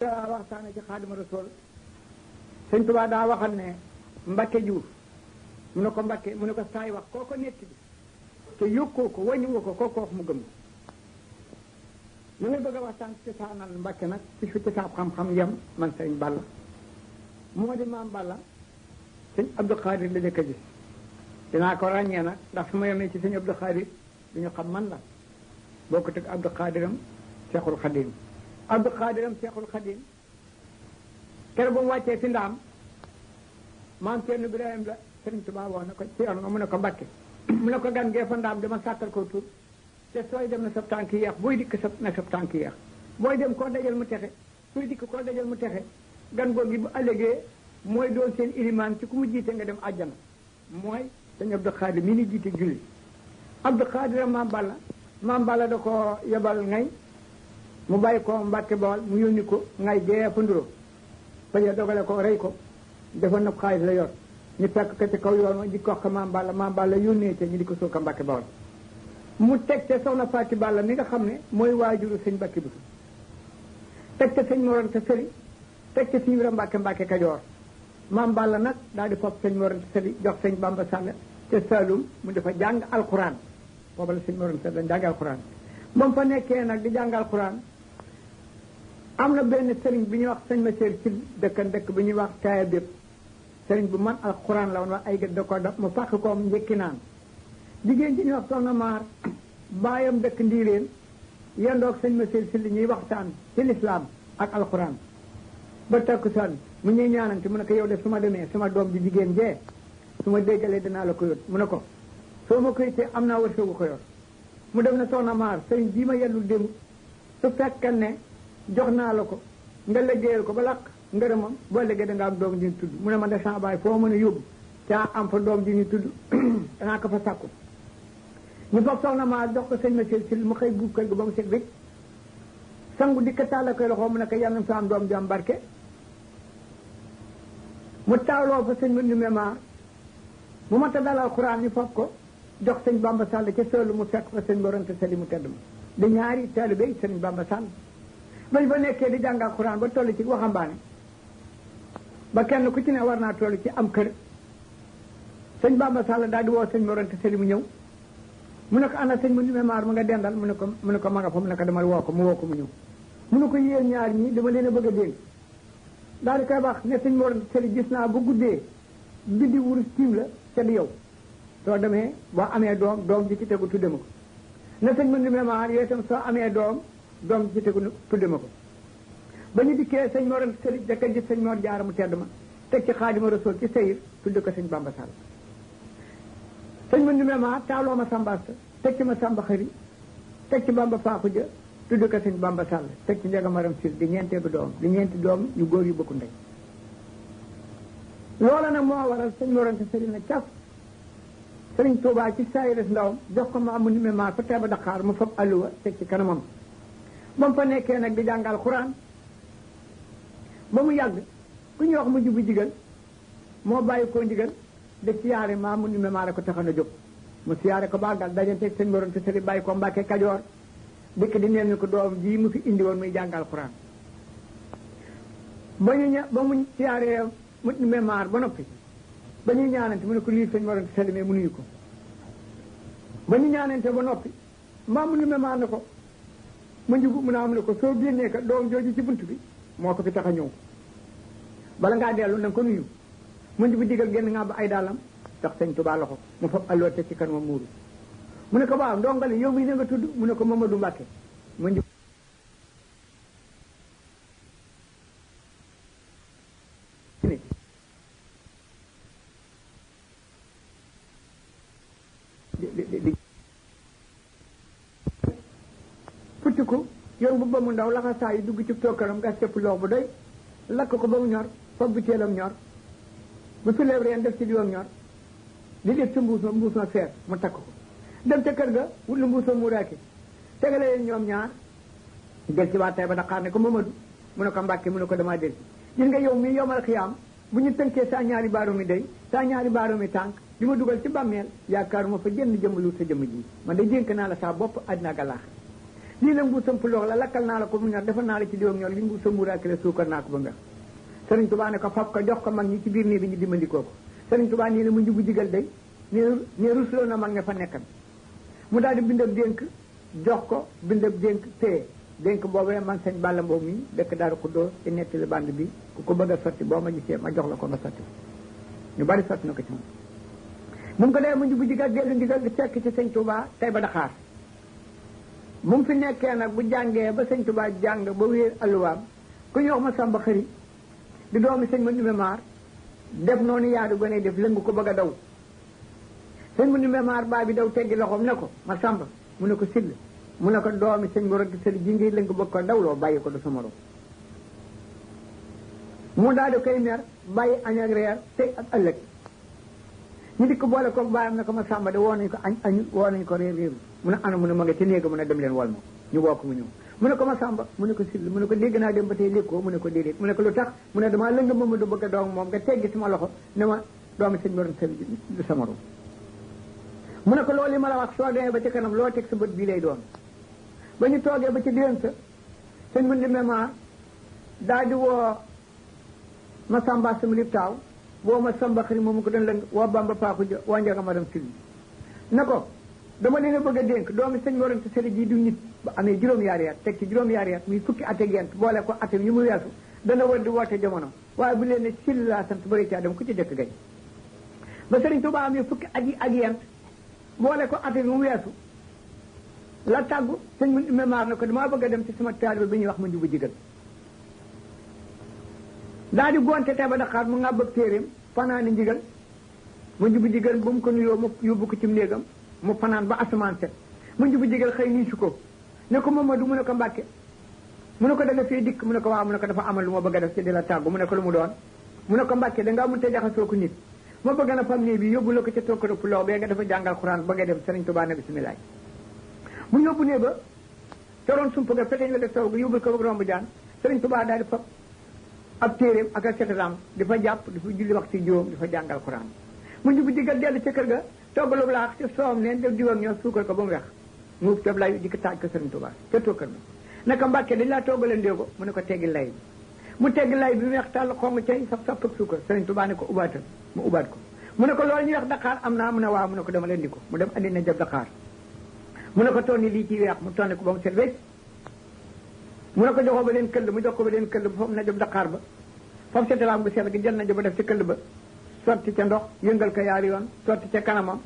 waxtaane ci Xaadimu Rasuul sëñ Tuubaa daa waxal ne Mbakke Juuf mu ne ko Mbakke mu ne ko saay wax kooko netti bi te yokkoo ko wàññiwoo ko kooko wax mu gëm ñu ngi bëgg a waxtaan ci saanal Mbakke nag ci fi ci saab xam-xam yem man sëñ Balla moo di maam Balla sëñ Abdou Khadir la jëkk a gis dinaa ko ràññee nag ndax su ma yemee ci sëñ Abdou Khadir du ñu xam man la bokkut ak Abdou Khadiram Seexul Xadim Abdou Khadiram Seexul Xadim keroog ba mu wàccee fi ndaam maam Cerno Birahim la Sëriñ Tuubaa wax na ko ci yoon nga mu ne ko Mbakke mu ne ko gan gee fa ndaam dama sàkkal ko tur te sooy dem na sab tànk yeex booy dikk na sab tànk yeex booy dem koo dajal mu texe sooy dikk koo dajal mu texe gan googu bu ëllëgee mooy doon seen ilimaan ci ku mu jiite nga dem àjjana mooy sëñ Abdou Khadir mi ni jiite julli Abdou Khadir maam Balla da ko yebal ngay mu bàyyi ko Mbàkke Bawol mu yónni ko ngay jee fa nduro faje dogale ko rey ko defoon na xaalis la yor ñu fekk ko ci kaw yoon wa di ko wax maam Balla yónnee te ñu di ko suul ko Mbàkke Bawol mu teg te soxna Faati Balla mi nga xam ne mooy waajuru sëñ Mbàkke Buso teg te sëñ Mor Anta Sali teg te sëñ Ibra Mbàkke Kajoor maam Balla nag daal di fopp sëñ Mor Anta Sali jox sëñ Bamba Sall te Saalum mu dafa jàng alxuraan booba la sëñ Mor Anta Sali jàng alxuraan ba mu fa nekkee nag di jàng alxuraan am na benn sëriñ bi ñuy wax sëñ ma seer ci dëkk bi ñuy wax taaya bépp sëriñ bu man alxuraan la woon wax ay gët da ko daf mu fàq koom njëkki naan jigéen ji ñuy wax soxna maar baayam dëkk ndiireen yendoog sëñ ma seer ci li ñuy waxtaan ci lislaam ak alxuraan ba takkusaan mu ñuy ñaanante mu ne ko yow de su ma demee sama doom ji jigéen jee su ma déggalee dinaa la ko yót mu ne ko soo ma koy te am naa wërsëgu ko yor mu dem na soxna maar sëriñ bii ma yellul démb su fekkee ne jox naa la ko nga liggéeyal ko ba lakk ngërëmam boo liggéey da nga am doom ji ñu tudd mu ne ma de sama baay foo mën a yóbbu caa am fa doom ji ñu tudd danaa ko fa sàkku ñu fab soxna maa jox ko sëñ ma si mu xëy buub kër gi ba mu set rek sangu di ko tàlla koy loxo mu ne ko yal na fa am doom ji am barke mu taaloo fa sëñ ma nume maar mu mata dalal xuraan ñu fab ko jox sëñ Bamba Sall ca sëlu mu fekk fa sëñ Mor Anta Sali mu tedd ma di ñaari taalibe sëñ Bamba Sall bañ fa nekkee di jàngal Alxuraan ba toll ci waxambaane ba kenn ku ci ne war naa toll ci am kër sëñ Bamba Sall daal di woo sëñ Mor Anta Sali mu ñëw mu ne ko ana sëñ mu nume maar mu nga dendal mu ne ko ma nga fa mu ne ko dama woo ko mu ñëw mu ne ko yéen ñaar ñi dama leen a bëgg a dénk daal di koy wax ne sëñ Mor Anta Sali gis naa bu guddee biddi wurus tiim la ca di yow soo demee boo amee doom ji ci tegu tudde ma ko ne sëñ mu nume maar yooyu itam soo amee doom ci tegu tudde ma ko ba ñu dikkee sëñ Mor Anta Sali jëkk a gis sëñ Mor Jaara mu tedd ma teg ci Xaadimu Rasuul ci sëyir tudde ko sëñ Bamba Sall sëñ ma nume ma taaloo ma sambasta teg ci ma samba xëri teg ci Bamba Faaxu ja tudde ko sëñ Bamba Sall teg ci Njaga Maram Sil di ñeenteelu doom di ñeenti doom yu góor yu bokku ndey loola nag moo waral sëñ Mor Anta Sali na caf sëriñ Tuubaa ci saayires ndawam jox ko ma amu nume ma fa teeba Dakar mu fab alluwa teg ci kanamam ba mu fa nekkee nag di jàngal Alxuraan ba mu yàgg ku ñuy wax mu jubu jigal moo bàyyi koo ndigal de siyaare maa mu nume maa ko taxan a jóg mu siyaare ko baagal dajanteeg sëñ Mor Anta Sali bàyyi ko Mbàkke Kajoor dëkk di neen ni ko doom ji mu fi indi woon muy jàngal Alxuraan ba mu siyaaree mu nume maar ba noppi ba ñuy ñaanante mu ne ko lii sëñ Mor Anta Sali mais mu nuyu ko ba ñu ñaanante ba noppi maa mu nume maar na ko ma njugu mu naa am ne ko soo génnee ka doom jooju ci bunt bi moo ko fi tax a ñëw bala ngaa dellu na nga ko nuyu ma njugu digal génn nga ba ay daalam tax sëñ Tuubaa loxo mu fab alloo te ci kan ma muuru mu ne ko waaw ndongali yow mii na nga tudd mu ne ko Mamadou Mbàkke ma njugu futti ko yoon bu ba mu ndaw laxa saa yi dugg ci tokkaram gas cëpp loox bu doy lakk ko ba mu ñor foog bu teelam ñor bu fileeb reen def ci diwam ñor di def ci mbuus ma feer mu takk ko dem ca kër ga wut lu mbuus ma muuraake tegale leen ñoom ñaar del ci waa Tayba Dakar ne ko Mamadou mu ne ko Mbàkke mu ne ko damaa del gis nga yow mii yowmal xiyaam bu ñu tënkee saa ñaari baaroomi day saa ñaari baaroomi tànk di ma dugal ci bàmmeel yaakaaruma fa jënd jëmbalu sa jëmm ji man de dénk naa la saa bopp àddina ak àllaaxira lii la mbuusam puloox la lakkal naa la ko mu ñor defal naa la ci diwam ñor li mbuusam mbuuraake la suukar naa ko ba nga Sëriñ Tuubaa ne ko fab ko jox ko mag ñi ci biir néeg bi ñu dimbandikoo ko Sëriñ Tuubaa nii la mu njubu jigal day ne rusloo na mag nga fa nekkan mu daal di bindab dénk jox ko bindab dénk téye dénk boobee man sëñ Balla Mbow mi dëkk Daaru Xuddoos ci nettali band bi ku ko bëgg a sotti boo ma gisee ma jox la ko nga sotti ñu bari sotti na ko ci moom bu mu ko dee mu njubu jigal dellu ndigal di fekk ci sëñ Tuubaa tey ba Dakar bu mu fi nekkee nag bu jàngee ba sëñ Tuubaa jàng ba wéer alluwaam ku ñu wax ma Samba Xëri di doomi sëñ ma Ndumbe Maar def noonu yaadu gone def lëngu ko bëgg a daw sëñ ma Ndumbe Maar baa bi daw teggi loxoom ne ko ma Samba mu ne ko sill mu ne ko doomi sëñ Mor Anta Sali ji ngi lëngu bëgg ko dawloo bàyyi ko du sa morom mu daal di koy mer bàyyi añ ak reer tey ak ëllëg ñu di ko boole ko bàyyam ne ko ma Samba de woo nañ ko añ woo nañ ko réer réeru mu ne ana mu ne ma nga ca néega mu ne dem leen wol ma ñu woo ko mu ñëw mu ne ko ma Samba mu ne ko sill mu ne ko dégg naa dem ba tey lékkoo mu ne ko déedéet mu ne ko lu tax mu ne damaa lëng Mamadou bëgg a doom moom nga teggi sama loxo ne ma doomi sëñ Mor Anta Sali du sa morom mu ne ko loolu li ma la wax soo demee ba ci kanam loo teg sa bët bii lay doon ba ñu toogee ba ci déwén sa sëñ mu Ndumbe Maar daal di woo ma Samba sama lib taaw woo ma Samba Xëri moom ko doon lëng woo Bamba Paaku ja woo Njaga ma dem Sili ne ko dama leen a bëgg a dénk doomi sëñ Mor Anta Sali ji du nit ba amee juróom-yaari at teg ci juróom-yaari at muy fukki at ak yent boole ko atam yi mu weesu dana war di woote jamono waaye bu leen ne Sili laa sant bëri caa dem ku ci jëkk gañ ba Sëriñ Tuubaa amee fukki at yi ak yent boole ko atam yi mu weesu la tàggu sëñ mu Ndumbe Maar ne ko damaa bëgg a dem ci sama taalibe bi ñuy wax ma njubu jigal daal di gonte tey ba Dakar mu nga bëgg téeréem fanaani ndigal mu njubu jigal bu mu ko nuyoo mu yóbbu ko ci néegam mu fanaan ba asamaan set mu njubu jigal xëy nii su ko ne ko Mamadou mu ne ko Mbàkke mu ne ko da nga fee dikk mu ne ko waaw mu ne ko dafa amal lu ma bëgg a def ci di la tàggu mu ne ko lu mu doon mu ne ko Mbàkke dangaa mun te jaxasoo ko nit ma bëgg na fam nii bi yóbbu la ko ca tokkara puloo bee nga dafa jàngal Xuraan ba nga dem Sëriñ Tuubaa ne bisimilaay mu yóbbu ne ba coroon sump ga feteñ la def taw ga yóbbul ko ba romb jaan Sëriñ Tuubaa daal di fab ab téeréem ak a setataam di fa jàpp di fa julli waxtu juróom di fa jàngal Xuraan mu njubu jigal dellu ca kër ga toggalu laax ci soom neen def diw ak ñoo suukar ko ba mu weex mu ub lay di ko taaj ko Sëriñ Tuubaa ca tokkar ba naka Mbàkke dañ laa toggale ndéego mu ne ko teggi lay bi mu teggi lay bi mu weex tàll xong cay sap sap ak suukar Sëriñ Tuubaa ne ko ubaatal mu ubaat ko mu ne ko loolu ñuy wax Dakar am naa mu ne waaw mu ne ko dama leen di ko mu dem andi na jab Dakar mu ne ko tonni lii ci weex mu tonni ko ba mu set wecc mu ne ko joxoo ba leen këll mu jox ko ba leen këll ba foofu na jab Dakar ba foofu setalaam bu sell gi jël na jaba def ci këll ba sotti ca ndox yëngal ko yaari yoon sotti ca kanamam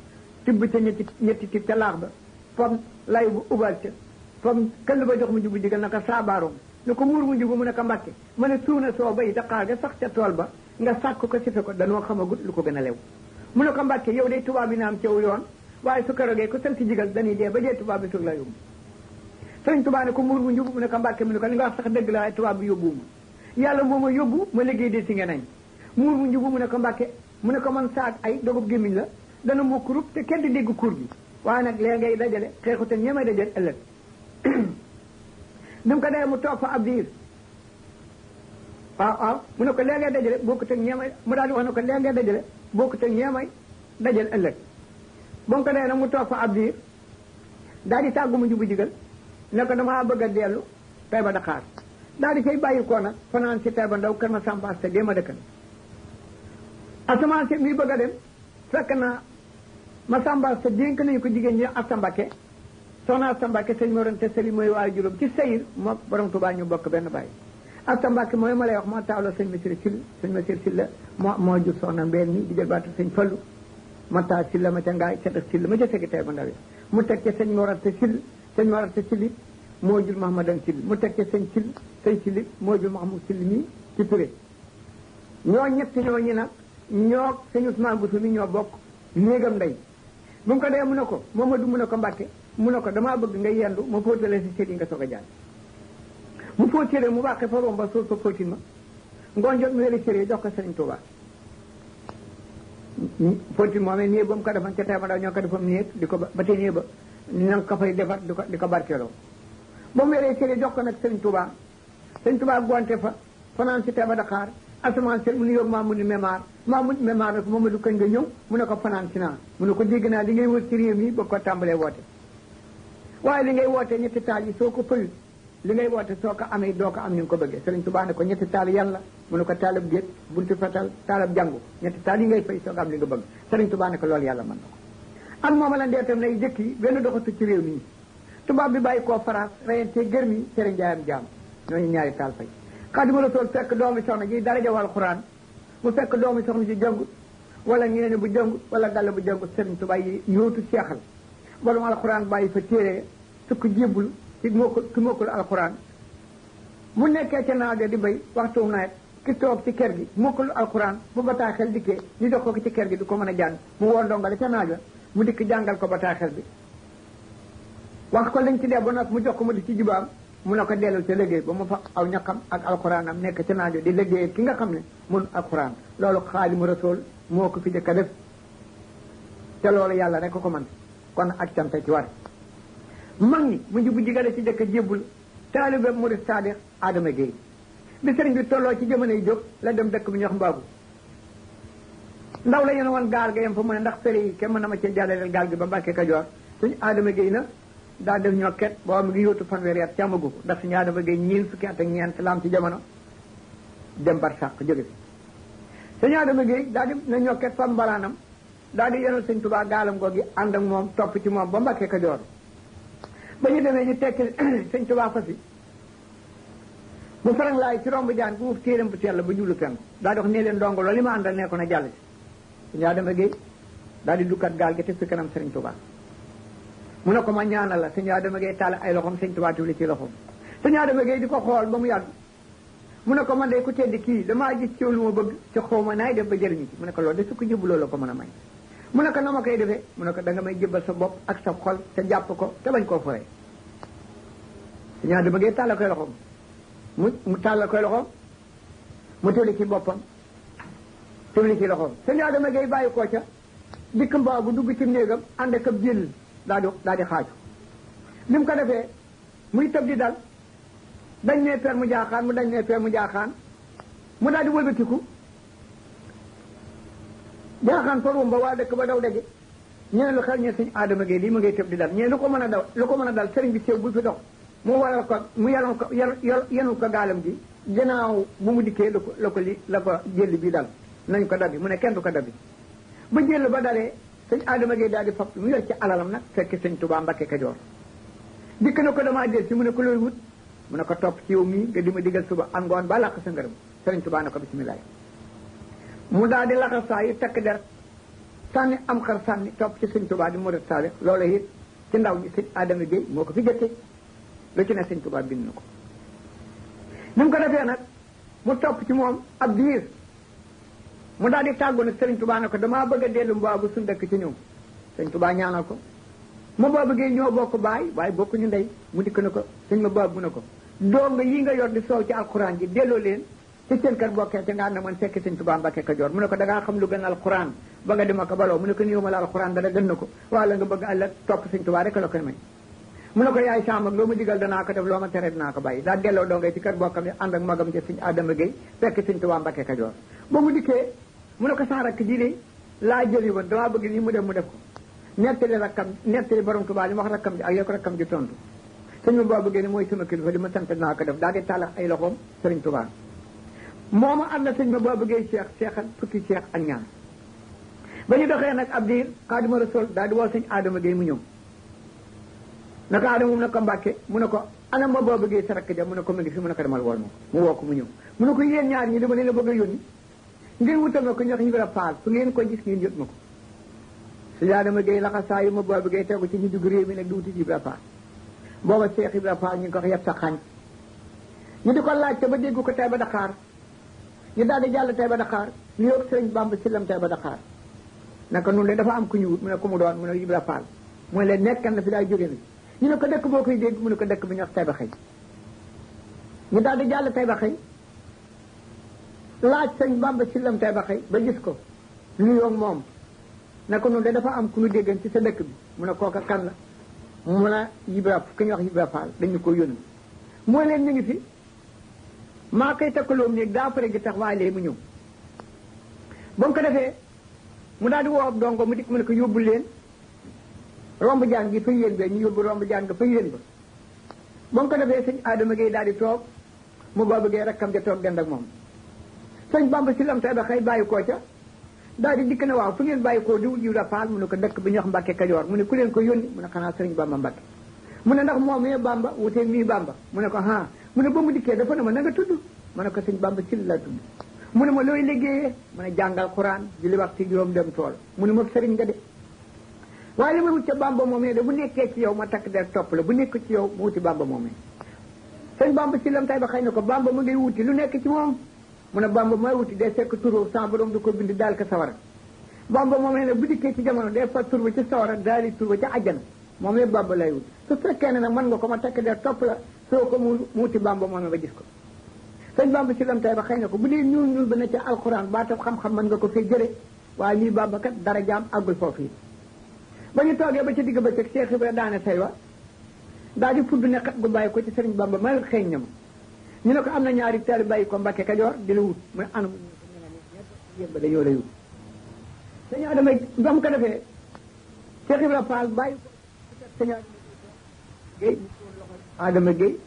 tibb ca ñetti tib ca laax ba fam lay bu ubal ca fam këll ba jox mu njubu jigal naka saabaaroom ne ko muur mu njubu mu ne ko Mbàkke ma ne suuna soo bay Dakar ga sax ca tool ba nga sàkk ko sife ko danoo xamagut lu ko gën a lew mu ne ko Mbàkke yow day tubaab bi na am cew yoon waaye su karogee ku sant jigal dañuy dee ba dee tubaab bi soog la yóbbu Sëriñ Tuubaa ne ko muur mu njubu mu ne ko Mbàkke mu ne ko li nga wax sax dëgg la waaye tubaab bi yóbbuwuma yàlla moo ma yóbbu ma liggéey de si nga nañ muur mu njubu mu ne ko Mbàkke mu ne ko man saag ay dogub gémmiñ la dana moo kurub te kenn di dégg kur bi waaye nag léegi ngay dajale xeexu te ñemay dajale ëllëg dum ko dee mu toog fa ab diir waaw mu ne ko léegi ngay dajale bokkut ak ñemay mu daal di wax ne ko léegi ngay dajale bokkut ak ñemay dajale ëllëg ba mu ko dee nag mu toog fa ab diir daal di tàggu mu njubu jigal ne ko damaa bëgg a dellu tey ba Dakar daal di koy bàyyi ko nag fanaan si tey ba ndaw kër ma Samba sa déema dëkkan asamaan si muy bëgg a dem fekk na ma Samba sa dénk nañu ko jigéen ñi Asta Mbakke soxna Asta Mbakke sëñ Mor Anta Sali mooy waaye juróom ci sayir moo borom Tuubaa ñu bokk benn bàyyi Asta Mbakke mooy ma lay wax moo taawla sëñ Masir Sil sëñ Masir Sil la moo jur soxna mbeen mi di jël baatu sëñ Fallu ma taa Sil la ma ca ngaay ca def Sil ma ca tegi tey ba ndaw mu teg ca sëñ Mor Anta Sil sëñ Mor Anta Sil moo jur Mahamadan Sil mu teg ca sëñ Sil sëñ Sil moo jur Mahamud Sil mi ci Touré ñoo ñetti ñoo ñi nag ñoo sëñ Ousmane Bousso mi ñoo bokk néegam ndey bu mu ko dee mu ne ko Mamadou mu ne ko Mbàkke mu ne ko damaa bëgg nga yendu ma fóotale si sét yi nga soog a jàll mu fóot céré mu bàqe fa romba suul fa fóotin ma ngoon jot mu wéri céré jox ko Sëriñ Tuubaa fóotin moomee néeg ba mu ko defan ca tey ma daw ñoo ko defam néeg di ko ba tey néeg ba ña ko fay defar di ko barkeeloo ba mu wéree céré jox ko nag Sëriñ Tuubaa Sëriñ Tuubaa gonte fa fanaan si tey ba Dakar asamaan seet mu nu yóbbu Mamadou Mémar Mamadou Mémar ne ko Mamadou kañ nga ñëw mu ne ko fanaan si naa mu ne ko dégg naa li ngay wër ci réew mi ba ko tàmbalee woote waaye li ngay woote ñetti taal yi soo ko fëyul li ngay woote soo ko amee doo ko am ni nga ko bëggee Sëriñ Tuubaa ne ko ñetti taal yàlla mu ne ko taalab géej buntu fetal taalab jàngu ñetti taal yi ngay fay soo ko am li nga bëgg Sëriñ Tuubaa ne ko loolu yàlla mën na ko ak mooma la ndeetam nay jëkk yi benn doxatu ci réew mi tubaab bi bàyyi koo France reyante gër mi cere njaayam jaam ñooñu ñaari taal fay Xaadimu Rasuul fekk doomi soxna ji daraja wal Alxuraan mu fekk doomi soxna ji jëngut wala ñeene bu jëngut wala gàll bu jëngut Sëriñ Tuubaa yi yóotu seexal wala mu Alxuraan bàyyi fa téere sukk jébbul ci mokkul Alxuraan bu nekkee ca naaga di béy waxtu nawet ki toog ci kër gi mokkul Alxuraan bu bataaxel dikkee ñu jox ko ci kër gi du ko mën a jàng mu woo ndongale ca naaga mu dikk jàngal ko bataaxel bi wax ko lañ ci def ba nag mu jox ko mu di ci jubaam mu ne ko dellul ca liggéey ba mu fa aw ñaqam ak alxuraanam nekk ca naajo di liggéey ki nga xam ne mun alxuraan loolu Xaadimu Rasuul moo ko fi jëkk a def te loolu yàlla rek ko man kon ak cant ci war mag ñi mu nji bu jigale ci jëkk a jébbul taalibe murid Saadix Adama Gueye bi sëriñ bi tolloo ci jamono yi jóg la dem dëkk bi ñu wax Mbaabu ndaw la yéen woon gaal ga yem fa mu ne ndax fere yi kenn mën na ma cee jàllaleel gaal gi ba Mbàkke Kajoor suñu Adama Gueye na daa def ñokket boo mi ngi yóotu fanweeri at càmmagu ko ndax suñu Adama Gueye ñiin fukki at ak ñeent la am ci jamono dem bar sàq jóge fi suñu Adama Gueye daa di na ñokket fam mbalaanam daa di yenal sëñ Tuubaa gaalam googi ànd ak moom topp ci moom ba Mbàkke Kajoor ba ñu demee ñu tekki sëñ Tuubaa fa si bu farang laay ci romb jaan bu uf téeram bu teel ba jublu penku daa di wax nee leen ndongo loolu li ma àndal nekkoon a jàll si suñu Adama Gueye daa di dukkat gaal gi te fi kanam sëriñ Tuubaa mu ne ko ma ñaanal la sëñ Adama Gueye taal ay loxoom sëñ Tuubaa tuli ci loxoom sëñ Adama Gueye di ko xool ba mu yàgg mu ne ko man de ku tedd kii damaa gis ci lu ma bëgg ci xaw ma naay def ba jëriñu ci mu ne ko loolu de su ko jëbbaloo la ko mën a may mu ne ko na ma koy defee mu ne ko da nga may jëbbal sa bopp ak sa xol te jàpp ko te bañ koo foree sëñ Adama Gueye taal koy loxoom mu taal koy loxoom mu tuli ci boppam tuli ci loxoom sëñ Adama Gueye bàyyi koo ca dikk mbaa bu dugg ci néegam ànd ak ab jël daa di xaaju ni mu ko defee muy tëb di dal dañ ne per mu jaaxaan mu dañ ne per mu jaaxaan mu daal di wëlbatiku jaaxaan fa rumba waa dëkk ba daw daje ñene lu xel ñe sëñ Adama Gueye lii mu ngay tëb di dal ñene lu ko mën a dal sëriñ bi séew bu fi dox mu waral ko mu yenu ko gaalam gi gannaaw bu mu dikkee la ko jël bi dal nañ ko dabi mu ne kenn du ko dabi ba jël ba dalee sëñ Adama Gueye daal di fab mu yor ci alalam nag fekk sëñ Tuubaa Mbàkke Kajoor dikk na ko damaa del si mu ne ko looy wut mu ne ko topp ci yow mii nga di ma digal suba ak ngoon ba làq sa ngërëm sëriñ Tuubaa ne ko bisimilah mu daal di laxas saa yi takk der sànni am xar sànni topp ci sëñ Tuubaa di murid Saadix loolu it ci ndaw ñi sëñ Adama Gueye moo ko fi jëkke lu ci ne sëñ Tuubaa bind na ko ni mu ko defee nag mu topp ci moom ab diir mu daal di tàggu nag sëriñ Tuubaa ne ko damaa bëgg a dellu Mbaabu suñu dëkk ci ñëw sëñ Tuubaa ñaanal ko ma Mbaabu Gueye ñoo bokk baay waaye bokkuñu ndey mu dikk na ko sëñ ma Mbaabu mu ne ko doom nga yi nga yor di soow ci alxuraan ji delloo leen ci seen kër bokkee te nga ànd man fekk sëñ Tuubaa Mbàkke Kajoor mu ne ko da ngaa xam lu gën alxuraan ba nga dima ko baloo mu ne ko niw ma la alxuraan dara gën na ko wala nga bëgg àll topp sëñ Tuubaa rek la koy may mu ne ko yaay saam ak loo ma digal danaa ko def loo ma tere dinaa ko bàyyi daa delloo dongay ci kër bokkam yi ànd ak magam ja sëñ Adama Gueye fekk sëñ Tuubaa Mbàkke Kajoor ba mu dikkee mu ne ko sa rakk ji de laa jëli woon damaa bëgg nii mu def ko nettali borom Tuubaa li ma wax rakkam ji ak yow rakkam ji tontu sëñ ma boo bëggee ne mooy sama kilifa li ma sant dinaa ko def daal di tàllax ay loxoom sëriñ Tuubaa mooma am na sëñ ma boo bëggee seexal fukki seex ak ñaar ba ñu doxee nag ab diir Xaadimu Rasuul daal di woo sëñ Adama Gueye mu ñëw naka Adama mu ne ko Mbàkke mu ne ko ana ma boo bëggee sa rakk ja mu ne ko mu ngi fi mu ne ko demal wool ma ko mu woo ko mu ñëw mu ne ko yéen ñaar ñi dama leen a bëgg a yónni ngeen wutal ma ko ñox ñu a faal fu ngeen ko gis ngeen yot ma ko sëñ Adama Gueye laxa saa yu ma boo bëggee tegu ci ñu dugg réew mi nag di wuti Ibra Faal booba Seex Ibra Faal ñu ngi ko wax yeb sa xañ ñu di ko laajte ba dégg ko tey ba Dakar ñu daal di jàll tey ba Dakar ñu yóbbu sëriñ Bamba Sillam tey ba Dakar naka nun de dafa am ku ñu wut mu ne ko mu doon mu ne Ibra Faal mooy leen nekkan na fi daay jóge na ñu ne ko dëkk boo koy dégg mu ne ko dëkk bi ñu wax tey ba xëy ñu daal di jàll tey ba xëy laaj sëñ Bamba Sillam tey ba xëy ba gis ko nuyoo moom ne ko nun de dafa am ku ñu déggan ci sa dëkk bi mu ne kooka kan la mu ne Ibra ku ñu wax Ibra Faal dañu ko yónni mooy leen ñu ngi fi maa koy takkaloom néeg daa pare gi tax waaye léegi mu ñëw ba mu ko defee mu daal di woo ab dongo mu dikk mu ne ko yóbbu leen romb jaan gi fa yéen ba ñu yóbbu romb jaan nga fa yéen ba ba mu ko defee sëñ Adama Gueye daal di toog mu boobu Gueye rakkam ja toog dend ak moom sëñ Bamba si lam tay ba xëy bàyyi koo ca daal di dikk ne waaw fu ngeen bàyyi koo diwul jiw la faal mu ne ko dëkk bi ñuy wax Mbàkke Kajoor mu ne ku leen ko yónni mu ne xanaa sëriñ Bamba Mbàkke mu ne ndax moom mii Bamba wuteeg mii Bamba mu ne ko ah mu ne ba mu dikkee dafa ne ma na nga tudd ma ne ko sëñ Bamba si la tudd mu ne ma looy liggéeyee mu ne jàngal Quran julli waxtu juróom dem tool mu ne ma sëriñ nga de waaye li ma wut ca Bamba moomee de bu nekkee ci yow ma takk der topp la bu nekk ci yow ma wuti Bamba moomee sëñ Bamba si lam tay ba xëy na ko Bamba mu ngay wuti lu nekk ci moom mu ne Bamba mooy wuti day fekk turu sans borom du ko bind daal ko sawara Bamba moomee ne bu dikkee ci jamono day fa tur ba ci sawara daal di tur ba ca àjjana moomee Bamba lay wut su fekkee ne nag mën nga ko ma takk der topp la soo ko mu wuti Bamba moomee ba gis ko sëñ Bamba si lam tay ba xëy na ko bu dee ñuul ñuul ba ne ca alxuraan baatab xam-xam mën nga ko fay jëre waaye lii Bamba kat dara jaam àggul foofu yi ba ñu toogee ba ca digg ba cëg Cheikh Ibra daane say wa daal di fudd ne xat gu bàyyi ko ci sëriñ Bamba may xeeñ ñam ñu ne ko am na ñaari taali bàyyi ko Mbàkke Kajoor di la wut mu ne anam yéen ba dañoo lay wut sëñ Adama ba mu ko defee Cheikh Ibra Fall bàyyi ko sëñ Adama Gueye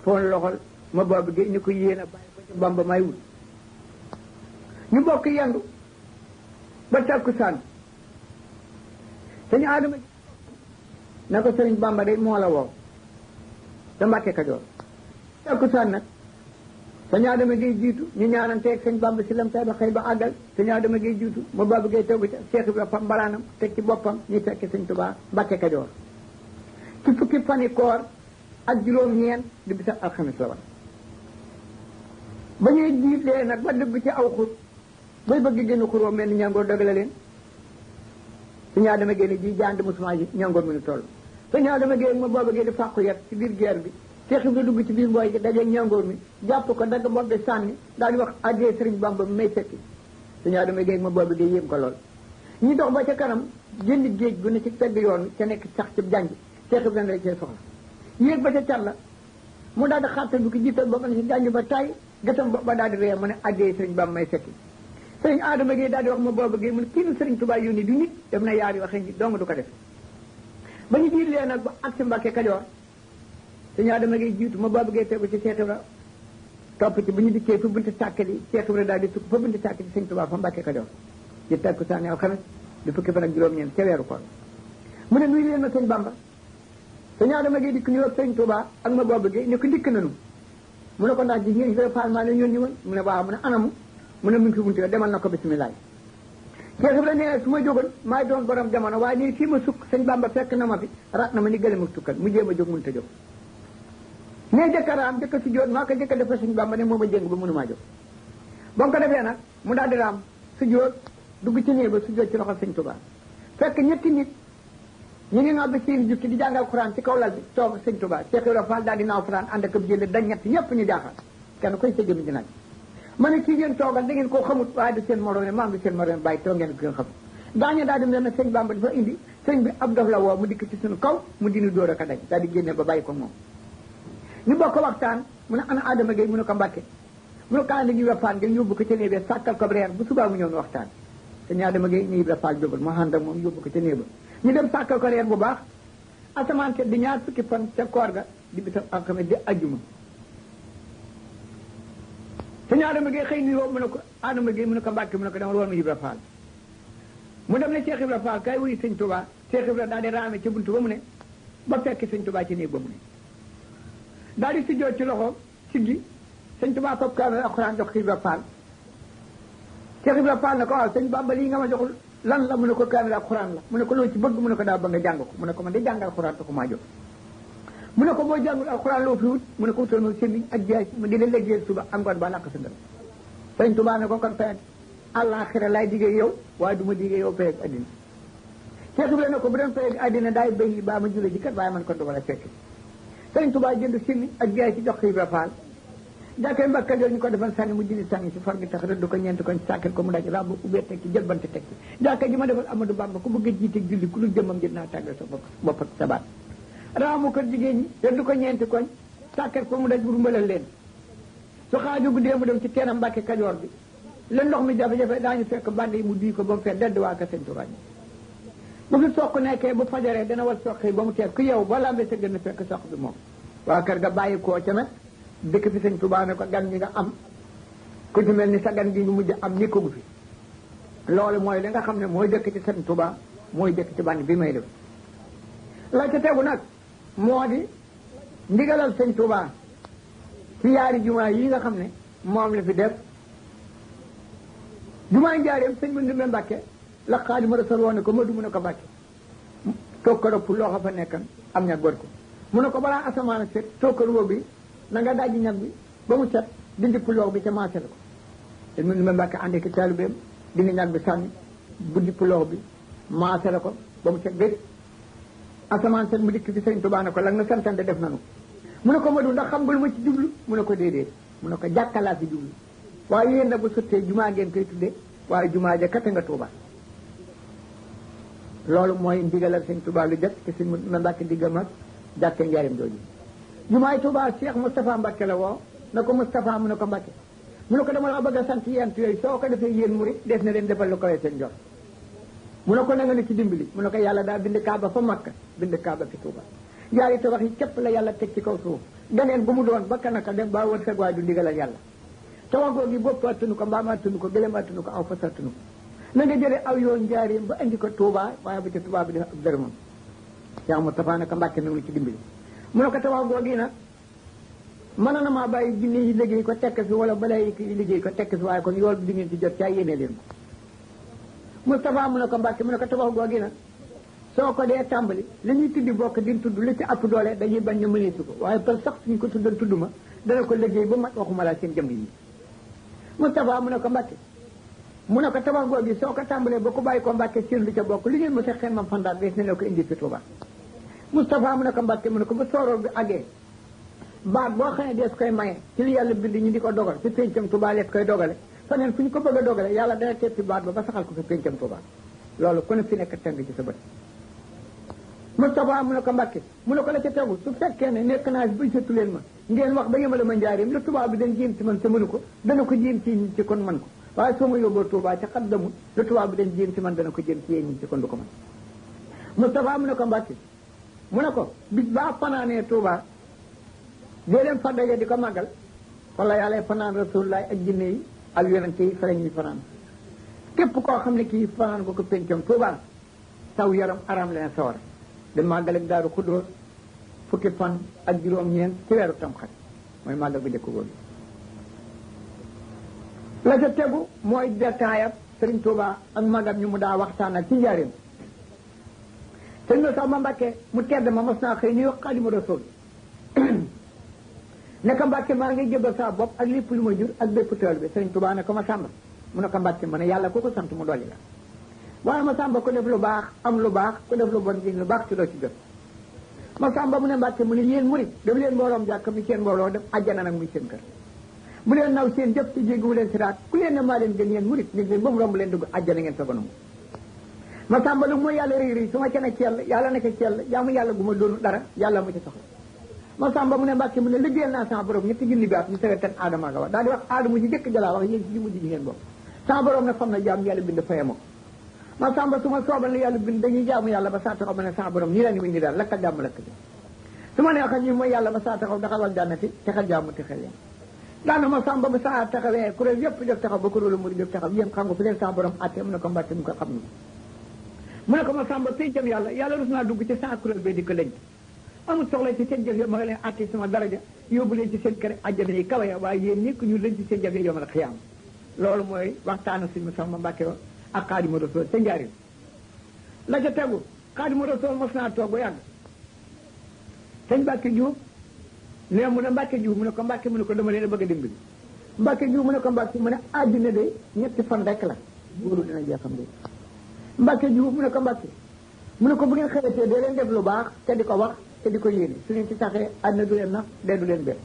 foon loxol ma boobu Gueye ñu ko yéen a bàyyi ko ci Bamba may wut ñu bokk yendu ba takkusaan sëñ Adama na ko sëriñ Bamba de moo la woo te Mbàkke Kajoor takkusaan nag sëñ Adama Gueye jiitu ñu ñaananteeg sëñ Bamba si lam tay ba xëy ba àggal sëñ Adama Gueye jiitu ma Baba Gueye tegu ca Cheikh Ibra Pam mbalaanam teg ci boppam ñu fekk sëñ Tuubaa Mbàkke Kajoor ci fukki fani koor ak juróom-ñeent di bisab alxamis la woon ba ñuy jiitlee nag ba dëgg ci aw xur bay bëgg génn xuroo mel ni ñangoor dogale leen sëñ Adama Gueye ne ji jandi musuma ji ñangoor mu ni toll sëñ Adama Gueye ma Baba Gueye di fàqu yet ci biir guerre bi Cheikh Ibra dugg ci biir mbooy gi dajeeg ñangoor mi jàpp ko dagg bopp bi sànni daal di wax addee sëriñ Bamba may fekki sëñ Adama Gueye ma Baba Gueye yéem ko lool ñu dox ba ca kanam jënd géej gu ne ci pegg yoon wi ca nekk sax ci janj Cheikh Ibra ndey cee soxla yéeg ba ca car la mu daal di xatta du ki jiital bopp ne ci janj ba tay gëtam ba daal di ree mu ne addee sëriñ Bamba may fekki sëriñ Adama Gueye daal di wax ma Baba Gueye mu ne kii nu sëriñ Tuubaa yónni du nit def na yaari waxe nit dong du ko def ba ñu jiitlee nag ba ak si Mbàkke Kajoor sëñ Adama Gueye jiitu ma Baba Gueye tegu ci Cheikh Ibra topp ci bu ñu dikkee fa bunti sàkkali Cheikh Ibra daal di sukk fa bunti sàkkali sëñ Tuubaa fa Mbàkke Kajoor ci takkusaani alxames di fukki fan ak juróom-ñeent ca weeru koor mu ne nuyu leen ma sëñ Bamba sëñ Adama Gueye dikk ñu ak sëñ Tuubaa ak ma Baba Gueye ne ko dikk nanu mu ne ko ndax ji ngeen Ibra Fall maa leen yónni woon mu ne waaw mu ne anamu mu ne mu ngi fi bunti demal na ko bisimilah Cheikh Ibra nee su ma jógoon maay doon borom jamono waaye nii fii ma sukk sëñ Bamba fekk na ma fi rat na ma ni gëlëm ak tukkal mu jéem a jóg mënut a jóg nee jëkkëraam jëkk si jóot maa ko jëkk defa sëñ Bamba ne moom a jéng ba mënumaa jóg ba mu ko defee nag mu daal di raam su jóot dugg ci néeg ba su jóot ci loxol sëñ Tuubaa fekk ñetti nit ñu ngi naaw ba seen jukki di jàngal Quran ci kaw lal bi toog sëñ Tuubaa Cheikh Ibra Fall daal di naaw Quran ànd ak ab jële dañ ñett ñëpp ñu jaaxal kenn koy sa jëmi dinaaj ma ne kii ngeen toogal da ngeen koo xamut waaye du seen morom maam du seen morom bàyyi toog ngeen ko ngeen xamut daañu daal di mel ne sëñ Bamba dafa indi sëñ bi ab dof la woo mu dikk ci suñu kaw mu dinu dóor ak a daj daal di génne ba bàyyi ko moom ñu bokk waxtaan mu ne ana Adama Gueye mu ne ko Mbàkke mu ne ko ànd ñu Ibra Fall ngeen yóbbu ko ca néeg ba sàkkal ko reer bu subaa mu ñëw nu waxtaan sëñ Adama Gueye ni Ibra Fall jógal ma ànd ak moom yóbbu ko ca néeg ba ñu dem sàkkal ko reer bu baax asamaan di ñaar fukki fan ca koor ga di bisab alxames di ajjuma sëñ Adama Gueye xëy nuyoo mu ne ko Adama Gueye mu ne ko Mbàkke mu ne ko dama woon ma Ibra Fall mu dem ne Cheikh Ibra Fall kay wuyu sëñ Tuubaa Cheikh Ibra daal di raame ca buntu ba mu ne ba fekk sëñ Tuubaa ci néeg ba mu ne daal di si joot ci loxo siggi sëñ Tuubaa fab kaamil alxuraan jox Ibra Fall Cheikh Ibra Fall ne ko waaw sëñ Bamba lii nga ma joxul lan la mu ne ko kaamil alxuraan la mu ne ko loo ci bëgg mu ne ko daa ba nga jàng ko mu ne ko man de jàng alxuraan taxu maa jóg mu ne ko boo jàngul alxuraan loo fi wut mu ne ko wutal ma sëmmiñ ak jaay ma di la liggéey suba ak ngoon ba làkk sa ngërëm sëñ Tuubaa ne ko kon fayat àllaaxira laay diggee yow waaye du ma diggee yow pay ak addina Cheikh Ibra ne ko bu doon pay ak addina daay béy baa ma jule ji kat waaye man kon du ma la fekk sëñ Tuubaa jënd sëmmiñ ak jaay ci jox ko Ibra Fall jàkkee Mbàkke Kajoor ñu ko defal sànni mu dindi sànni si far gi tax rëdd ko ñeent ko sàkkal ko mu daj ràbb ubbee teg ci jël bant teg ci jàkkee ji ma defal Amadou Bamba ku bëgg a jiite julli ku lu jëmmam jën naa tàggal sa bopp ak sa baat raamu kër jigéen ñi rëdd ko ñeenti koñ sàkkal ko mu daj bu mbalal leen su xaaju guddee mu dem ci teenam Mbàkke Kajoor bi leen ndox mi jafe-jafe daañu fekk band yi mu duy ko ba mu fee dedd waa ka sëñ Tuubaa bu fi soq nekkee bu fajaree dana war soq yi ba mu teeg ku yow boo lambee sa gën a fekk soq bi moom waa kër ga bàyyi koo ca nag dëkk fi sëñ Tuubaa ne ko gan gi nga am ku ci mel ni sa gan gi nga mujj am nekkagu fi loolu mooy li nga xam ne mooy dëkk ci sëñ Tuubaa mooy dëkk ci bànn bi may def la ca tegu nag moo di ndigalal sëñ Tuubaa ci yaari jumaa yi nga xam ne moom la fi def jumaa njaareem sëñ Mandumbe Mbàkke la Xaadimu Rasuul woon ne ko ma du mu ne ko Mbàkke tokkaro pour loo xam fa nekkan am ñag bër ko mu ne ko balaa asamaan set tokkaro bi na nga dajji ñag bi ba mu set dindi puloox bi ca maasale ko sëñ Mandumbe Mbàkke ànd ak taalibeem dindi ñag bi sànni buddi puloox bi maasale ko ba mu set gëj asamaan set mu dikk fi sëñ Tuubaa ne ko la nga santante def nanu mu ne ko ma du ndax xam nga lu ma ci jublu mu ne ko déedéet mu ne ko jàkkalaa fi jublu waaye yéen na bu sottee jumaa ngeen koy tudde waaye jumaa ja kate nga Tuuba loolu mooy ndigalal sëñ Tuuba lu jot ci sëñ Mbàkke diggam ak jàkke njaarim jooju jumaay Tuuba Cheikh Moustapha Mbàkke la woo na ko Moustapha mu ne ko Mbàkke mu ne ko dama la bëgg a sant yent yooyu soo ko defee yéen murit def na leen defal lu kawee seen jor mu ne ko na nga ne ci dimbali mu ne ko yàlla daal bind kaaba fa Makka bind kaaba fi Tuuba yaari tabax yi képp la yàlla teg ci kaw suuf ganeen bu mu doon ba kanaka dem ba wër sag waay du ndigalal yàlla tawagoo gi bopp attunu ko mbaam attunu ko gëlëm attunu ko aw fas attunu ko na nga jëlee aw yoon njaareem ba indi ko Touba waaye ba ca Touba bi def ab dërëmam Cheikh Moustapha ne ko Mbàkke na ci dimbali mu ne ko tawagoo gi nag mën na maa bàyyi jinne yi liggéey ko tekk fi wala balay yi liggéey ko tekk fi waaye kon yool bi di ngeen ci jot caa yéene leen ko Moustapha mu ne ko Mbàkke mu ne ko tawagoo gi nag soo ko dee tàmbali li ñuy tuddi bokk di tudd li ci ëpp doole dañuy bañ ne mëneesu ko waaye par sax suñ ko tuddoon tudd ma dana ko liggéey ba mat waxuma la seen jëm yi Moustapha mu ne ko Mbàkke mu ne ko tabax googu soo ko tàmbalee ba ko bàyyi ko Mbàkke seen lu ca bokk li ngeen ma sa xen ma fandaat bees ne la ko indi fi Tuuba Moustapha mu ne ko Mbàkke mu ne ko ba sooroor bi àggee baat boo xam ne dees koy maye ci li yàlla bind ñu di ko dogal fi péncam Tuuba lees koy dogale faneen fu ñu ko bëgg a dogale yàlla dana teppi baat ba saxal ko fi péncam Tuuba loolu ku ne fi nekk tënk ci sa bët Moustapha mu ne ko Mbàkke mu ne ko la ca tegu su fekkee ne nekk naa si bëjsatu leen ma ngeen wax ba yemale ma njaareem la tubaab bi dañ jéem ci man te mënu ko dana ko jéem ci kon man ko waaye soo ma yóbboo Touba ca xat damul la tubaab bi dañ jéem ci man dana ko jéem ci yéen ñi ci kon du ko man Moustapha mu ne ko Mbàkke mu ne ko bis baa fanaanee Touba dee leen fa daje di ko màggal wala yàlla fanaan Rasulullah ak jinne yi ak yonente yi fa la ñuy fanaan képp koo xam ne kii fanaan ko ko pencam Touba saw yaram aram leen sawar de màggal ak Daaru Xuddoos fukki fan ak juróom-ñeent ci weeru Tamxarit mooy màggal bu njëkk boobu la ca tegu mooy détaayab Sëriñ Tuuba ak magam ñu mu daa waxtaan ak ci njaareem sëñ ma sax ma Mbàkke mu tedd ma mos naa xëy ni wax Xaadimu Rasuul ne ko Mbàkke maa ngi jëbal saa bopp ak lépp lu ma jur ak bépp tool bi Sëriñ Tuuba ne ko ma sàmba mu ne ko Mbàkke ma ne yàlla ku ko sant mu dolli la waaye ma sàmba ku def lu baax am lu baax ku def lu bon ji lu baax ci doo ci jot ma sàmba mu ne Mbàkke mu ne yéen murit daf leen mbooloom jàkk mi seen mbooloo def àjjana nag muy seen kër bu leen naw seen jëf ci jéggiwu leen siraat ku leen ne maa leen gën yéen murit nit leen ba mu romb leen dugg àjjana ngeen soog a nangu ma sàmba lu mooy yàlla rëy rëy su ma ca ne cell yàlla nekk cell jaamu yàlla gu ma doonu dara yàlla ma ci soxla ma sàmba mu ne Mbàkke mu ne liggéeyal naa sama borom ñetti junni bi at ñu sawee ten aadama nga wax daal di wax aadama ji jëkk jalaa wax yéen ci ji mujj ji ngeen bokk sama borom ne xam na jaam yàlla bind faye ma ko ma sàmba su ma soobal ne yàlla bind dañuy jaamu yàlla ba saa taxaw ma ne sama borom nii la ni wuñ ni daal lakkal jàmm lakk ji su ma neexal ñi mooy yàlla ba saa taxaw daxawal jànnati texal jàmm texal yéen daana ma sàmba ba saa taxawee kuréel yëpp def taxaw ba kuréelu murid def taxaw yéen xam nga fi leen sama borom atte mu ne ko Mbàkke mu ko xam ni mu ne ko ma sàmba péncam yàlla rus naa dugg ci saa kuréel bee di ko lëñ amul soxla ci seen jëf yo ma nga leen atte sama daraja yóbbu leen ci seen kër àjjana yi kawe ya waaye yéen nekk ñu lëñ ci seen jëf yo yomal xiyaam loolu mooy waxtaana suñu ma sàmba Mbàkke wa ak Xaadimu Rasuul ca njaarim la ca tegu Xaadimu Rasuul mos naa toog ba yàgg sëñ Mbàkke Juuf ne mu ne Mbàkke Juuf mu ne ko Mbàkke mu ne ko dama leen a bëgg a dimbali Mbàkke Juuf mu ne ko Mbàkke mu ne àddina de ñetti fan rek la góoru dina jeexam de Mbàkke Juuf mu ne ko Mbàkke mu ne ko bu ngeen xëyatee dee leen def lu baax te di ko wax te di ko yéene su ngeen ci saxee àddina du leen nax dee du leen benn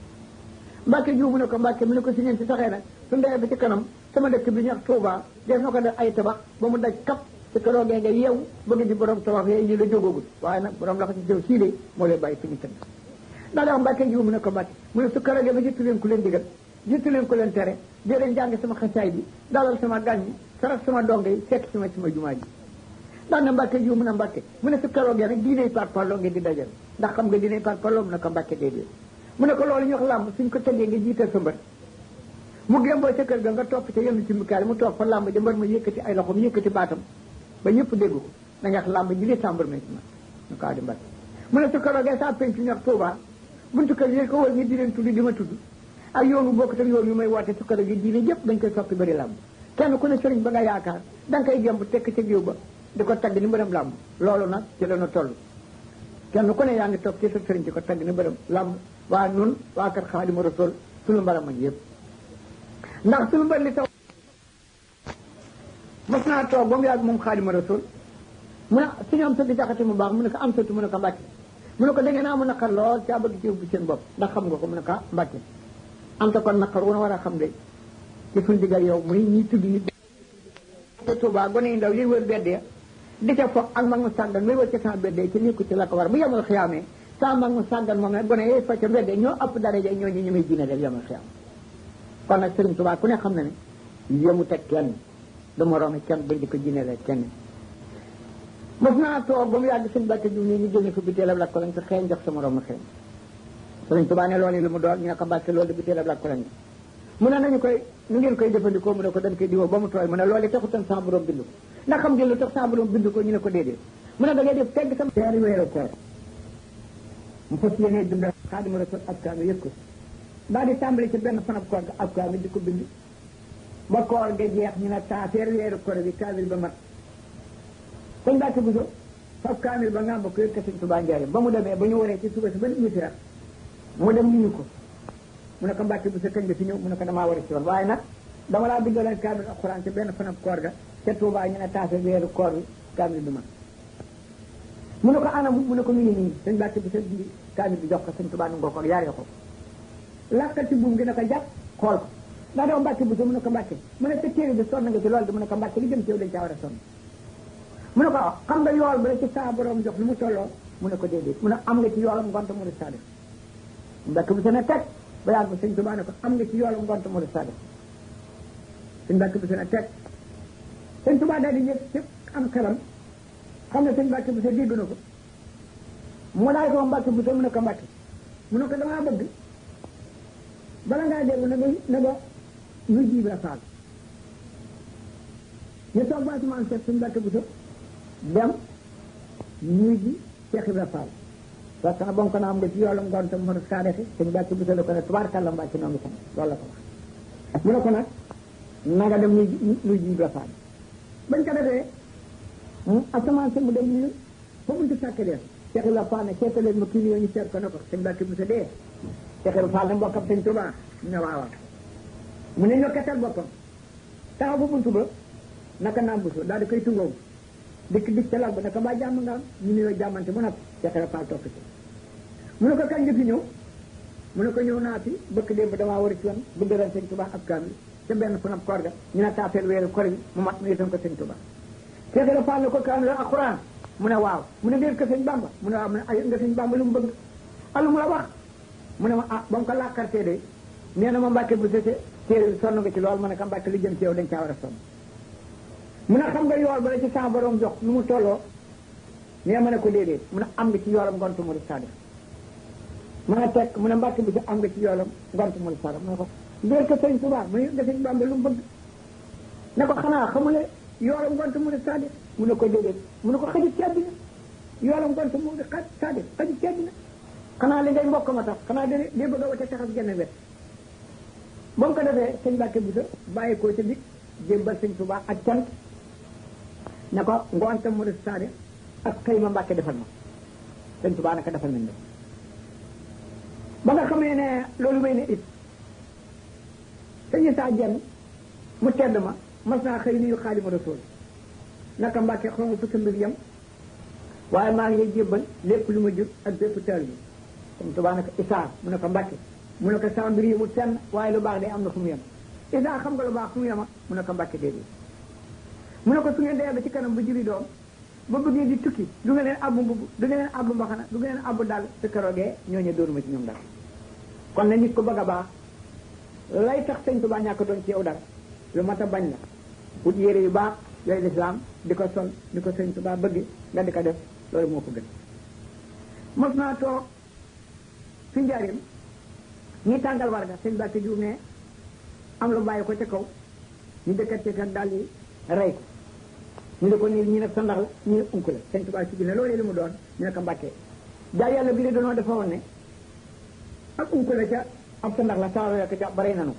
Mbàkke Juuf mu ne ko Mbàkke mu ne ko su ngeen ci saxee nag su ndee ba ci kanam sama dëkk bi ñax Tuuba def na ko def ay tabax ba mu daj kap ci keroogee nga yeew bëgg di borom tabax yooyu ñu la jógagul waaye nag borom la ko ci jëw sii de moo leen bàyyi fi ñu tëdd daa di wax Mbàkke Juuf mu ne ko Mbàkke mu ne su keroogee ba jittu leen ku leen digal jittu leen ku leen tere dee leen jàng sama xasaay bi dalal sama gan yi sarat sama dongo yi fekk sama jumaa ji daan na Mbàkke jiw mun a Mbàkke mu ne su keroogee nag diine par parloo ngeen di dajal ndax xam nga diine par parloo mu ne ko Mbàkke déedéet mu ne ko loolu ñu wax làmb suñ ko tëggee nga jiital sa mbër mu gémboo ca kër ga nga topp ca yenn ci mikaar mu toog fa làmb ja mbër ma yëkkati ay loxoom yëkkati baatam ba ñëpp dégg ko da nga wax làmb ji li sàmbar ma ñu ko di Mbàkke mu ne su keroogee sa penc ñu wax Tuuba buntu kër yi ko wër ñi di leen tudd di ma tudd ak yoonu bokk ak yoon yu may woote su keroogee diine yëpp dañ koy soppi bëri làmb kenn ku ne sëriñ ba nga yaakaar da nga koy gemb tekk ca géew ba di ko tagg ni mbërëm làmb loolu nag ci la ñu toll kenn ku ne yaa ngi toog ci sa sëriñ di ko tagg ni mbërëm làmb waa nun waa kër Xaadimu Rasuul suñu mbaram mañ yëpp ndax suñu mbër li taw mos naa toog ba mu yàgg moom Xaadimu Rasuul mu ne suñu am sëti jaxati mu baax mu ne ko am sëtu mu ne ko Mbàkke mu ne ko da ngeen a amoon naqar lool caa bëgg ci yóbbu seen bopp ndax xam nga ko mu ne ko Mbàkke am ta kon naqar wu war a xam de ci suñ digal yow muy ñii tudd nit Tuuba gone yi ndaw yi wër bedde di ca foog ak mag mu sàggan muy wër ca sama bedde ci nekku ci la ko war bu yemal xiyaamee sama mag mu sàggan moom nag gone yooyu fa ca bedde ñoo ëpp daraja ñoo ñu may diine def yemal xiyaam kon nag Sëriñ Tuuba ku ne xam na ne yëmu teg kenn du moroomi kenn bañ di ko diine la kenn mos naa toog ba mu yàgg suñu Mbàkke ju nii ñu génne ko bitéelab lakk ko lañ ko xeeñ jox sa moroom xeeñ Sëriñ Tuuba ne loolu lu mu doon ñu ne ko Mbàkke loolu de bitéelab lakk ko lañ mu ne nañu koy nu ngeen koy jëfandikoo mu ne ko dañ koy diwoo ba mu tooy mu ne loolu taxutoon sa borom bind ko ndax xam ngeen lu tax sa borom bind ko ñu ne ko déedéet mu ne da ngay def tegg sam teeri weeru koor mu fas yéene dund Xaadimu Rasuul ab kaami yëg ko daal di tàmbali ci benn fanab koor ga ab kaami di ko bind ba koor ga jeex ñu ne taateer weeru koor bi kaamil ba mat sëñ Mbàkke Buso fab kaamil ba nga ba ko yëg ko Sëñ Tuubaa njaarim ba mu demee ba ñu waree ci suba si ba ñu sirat mu dem ñu ko mu ne ko Mbàkke Buso kañ nga fi ñëw mu ne ko damaa war a ci woon waaye nag dama laa bindaloon kaamil alxuraan ci benn fanab koor ga ca Tuubaa ñu ne taateer weeru koor bi kaamil bi mat mu ne ko anam mu ne ko mi ngi nii sëñ Mbàkke Buso di kaamil bi jox ko Sëñ Tuubaa nu ngoo ko yaaree ko lakkal ci buum gi ne ko jàpp xool ko ndax dama Mbàkke Buso mu ne ko Mbàkke mu ne sa téere bi sonn nga ci loolu de mu ne ko Mbàkke li jëm ci yow dañ caa war a sonn mu ne ko xam nga yool ba la ci saa borom jox lu mu tolloo mu ne ko déedéet mu ne am nga ci yoolam ngont mu sa def Mbàkke Buso ne teg ba yàgg Sëñ Tuubaa ne ko am nga ci yoolam ngont mu sa def sëñ Mbàkke Buso ne teg Sëñ Tuubaa daal di yëg ci am xelam xam ne sëñ Mbàkke Buso dégg na ko mu laaj ko Mbàkke Buso mu ne ko Mbàkke mu ne ko damaa bëgg bala ngaa dégg na nga ñu jiib la faal ñu toog ba asamaan seet sëñ Mbàkke Buso dem ñuy ji Cheikh Ibra Fall parce que na bon ko na am nga ci yoolam ngontam mën a saadexi sëñ Mbàkke Buso la ko ne tubaarkàlla Mbàkke noo ngi sant loolu la ko wax mu ne ko nag na nga dem ñuy ji Ibra Fall bañ ko defee asamaan si mu dem ñu fa buntu sàkk leen Cheikh Ibra Fall ne seetaleen ma kii nii ñu seet ko ne ko sëñ Mbàkke Buso dee Cheikh Ibra Fall ne mbokkam sëñ Tuubaa mu ne waaw mu ne ñoo kettal boppam taxaw ba buntu ba naka naam Buso daal di koy tungoom dikk ca lal ba naka mbaa jàmm nga am ñu nuyoo jàmmante mu nag Cheikh Ibra Fall topp ci mu ne ko kañ nga fi ñëw mu ne ko ñëw naa fi bëkk démb damaa war a ci woon bëgg ren sëñ Tuubaa ab kaamil ca benn fanab koor ga ñu ne taafeel weeru kor bi mu mat mu itam ko sëñ Tuubaa Cheikh Ibra Fall ne ko kaamil alxuraan mu ne waaw mu ne déet ko sëñ Bamba mu ne waaw mu ne ay nga sëñ Bamba lu mu bëgg alu mu la wax mu ne ma ah ba mu ko làkkartee de nee na ma Mbàkke Buso téere bi sonn nga ci lool ma ne ko Mbàkke li jëm ci yow dañ caa war a sonn mu ne xam nga yool ba la ci sa borom jox nu mu tolloo nee ma ne ko déedéet mu ne am nga ci yoolam ngontu mu di sadef ma ne teg mu ne Mbàkke Buso am nga ci yoolam ngontu mu di sadef mu ne ko déer ko sëñ Tuubaa mu ne sëñ Bamba lu mu bëgg ne ko xanaa xamule yoolam ngontu mu di sadef mu ne ko déedéet mu ne ko xajut ci àddina yoolam ngontu mu di sadef xajut ci àddina xanaa li ngay mbokk ma tax xanaa li bëgg a wacce taxas genn wet ba mu ko defee sëñ Mbàkke Buso bàyyi koo ca dik jébbal sëñ Tuubaa ak cant ne ko ngoontam mu def saade ak xëy ma Mbàkke defal ma sëñ Tuubaa naka defal nañ ba nga xamee ne loolu may ne it sëñ Isaa Jenn mu tedd ma mas naa xëy nuyu Xaadimu Rasuul naka Mbàkke xaw ma fu sa mbir yam waaye maa ngi lay jébbal lépp lu ma jur ak bépp taal bi sëñ Tuubaa ne ko Isaa mu ne ko Mbàkke mu ne ko sama mbir yi mu tenn waaye lu baax day am na fu mu yem Isaa xam nga lu baax fu mu yema mu ne ko Mbàkke déedéet mu ne ko su ngeen dee ba ci kanam bu juri doom ba bëggee di tukki du nga leen abbu mbubb du nga leen abbu mbaxana du nga leen abbu dal su keroogee ñooñu dóoruma ci ñoom dara kon na nit ko bëgg a baax lay tax sëñ Tuubaa ñàkk doon ci yow dara lu mat a bañ la wut yére yu baax yooyu lislaam di ko sol di ko sëñ Tuubaa bëgg nga di ko def loolu moo ko gën. mos naa toog fi njaarim ñi tàngal warga sëñ Mbàkke Juuf ne am lu bàyyi ko ca kaw ñu dëkkati ak daal di rey ko ñu ne ko nii ñu ne sa ndax la ñu ne unk la sëñ Tuubaa si bi ne loolu li mu doon ñu ne ko Mbàkke jaay yàlla bi ne doonoo dafa woon ne ak unk la ca ab sa ndax la saa ko ca bare nanu ko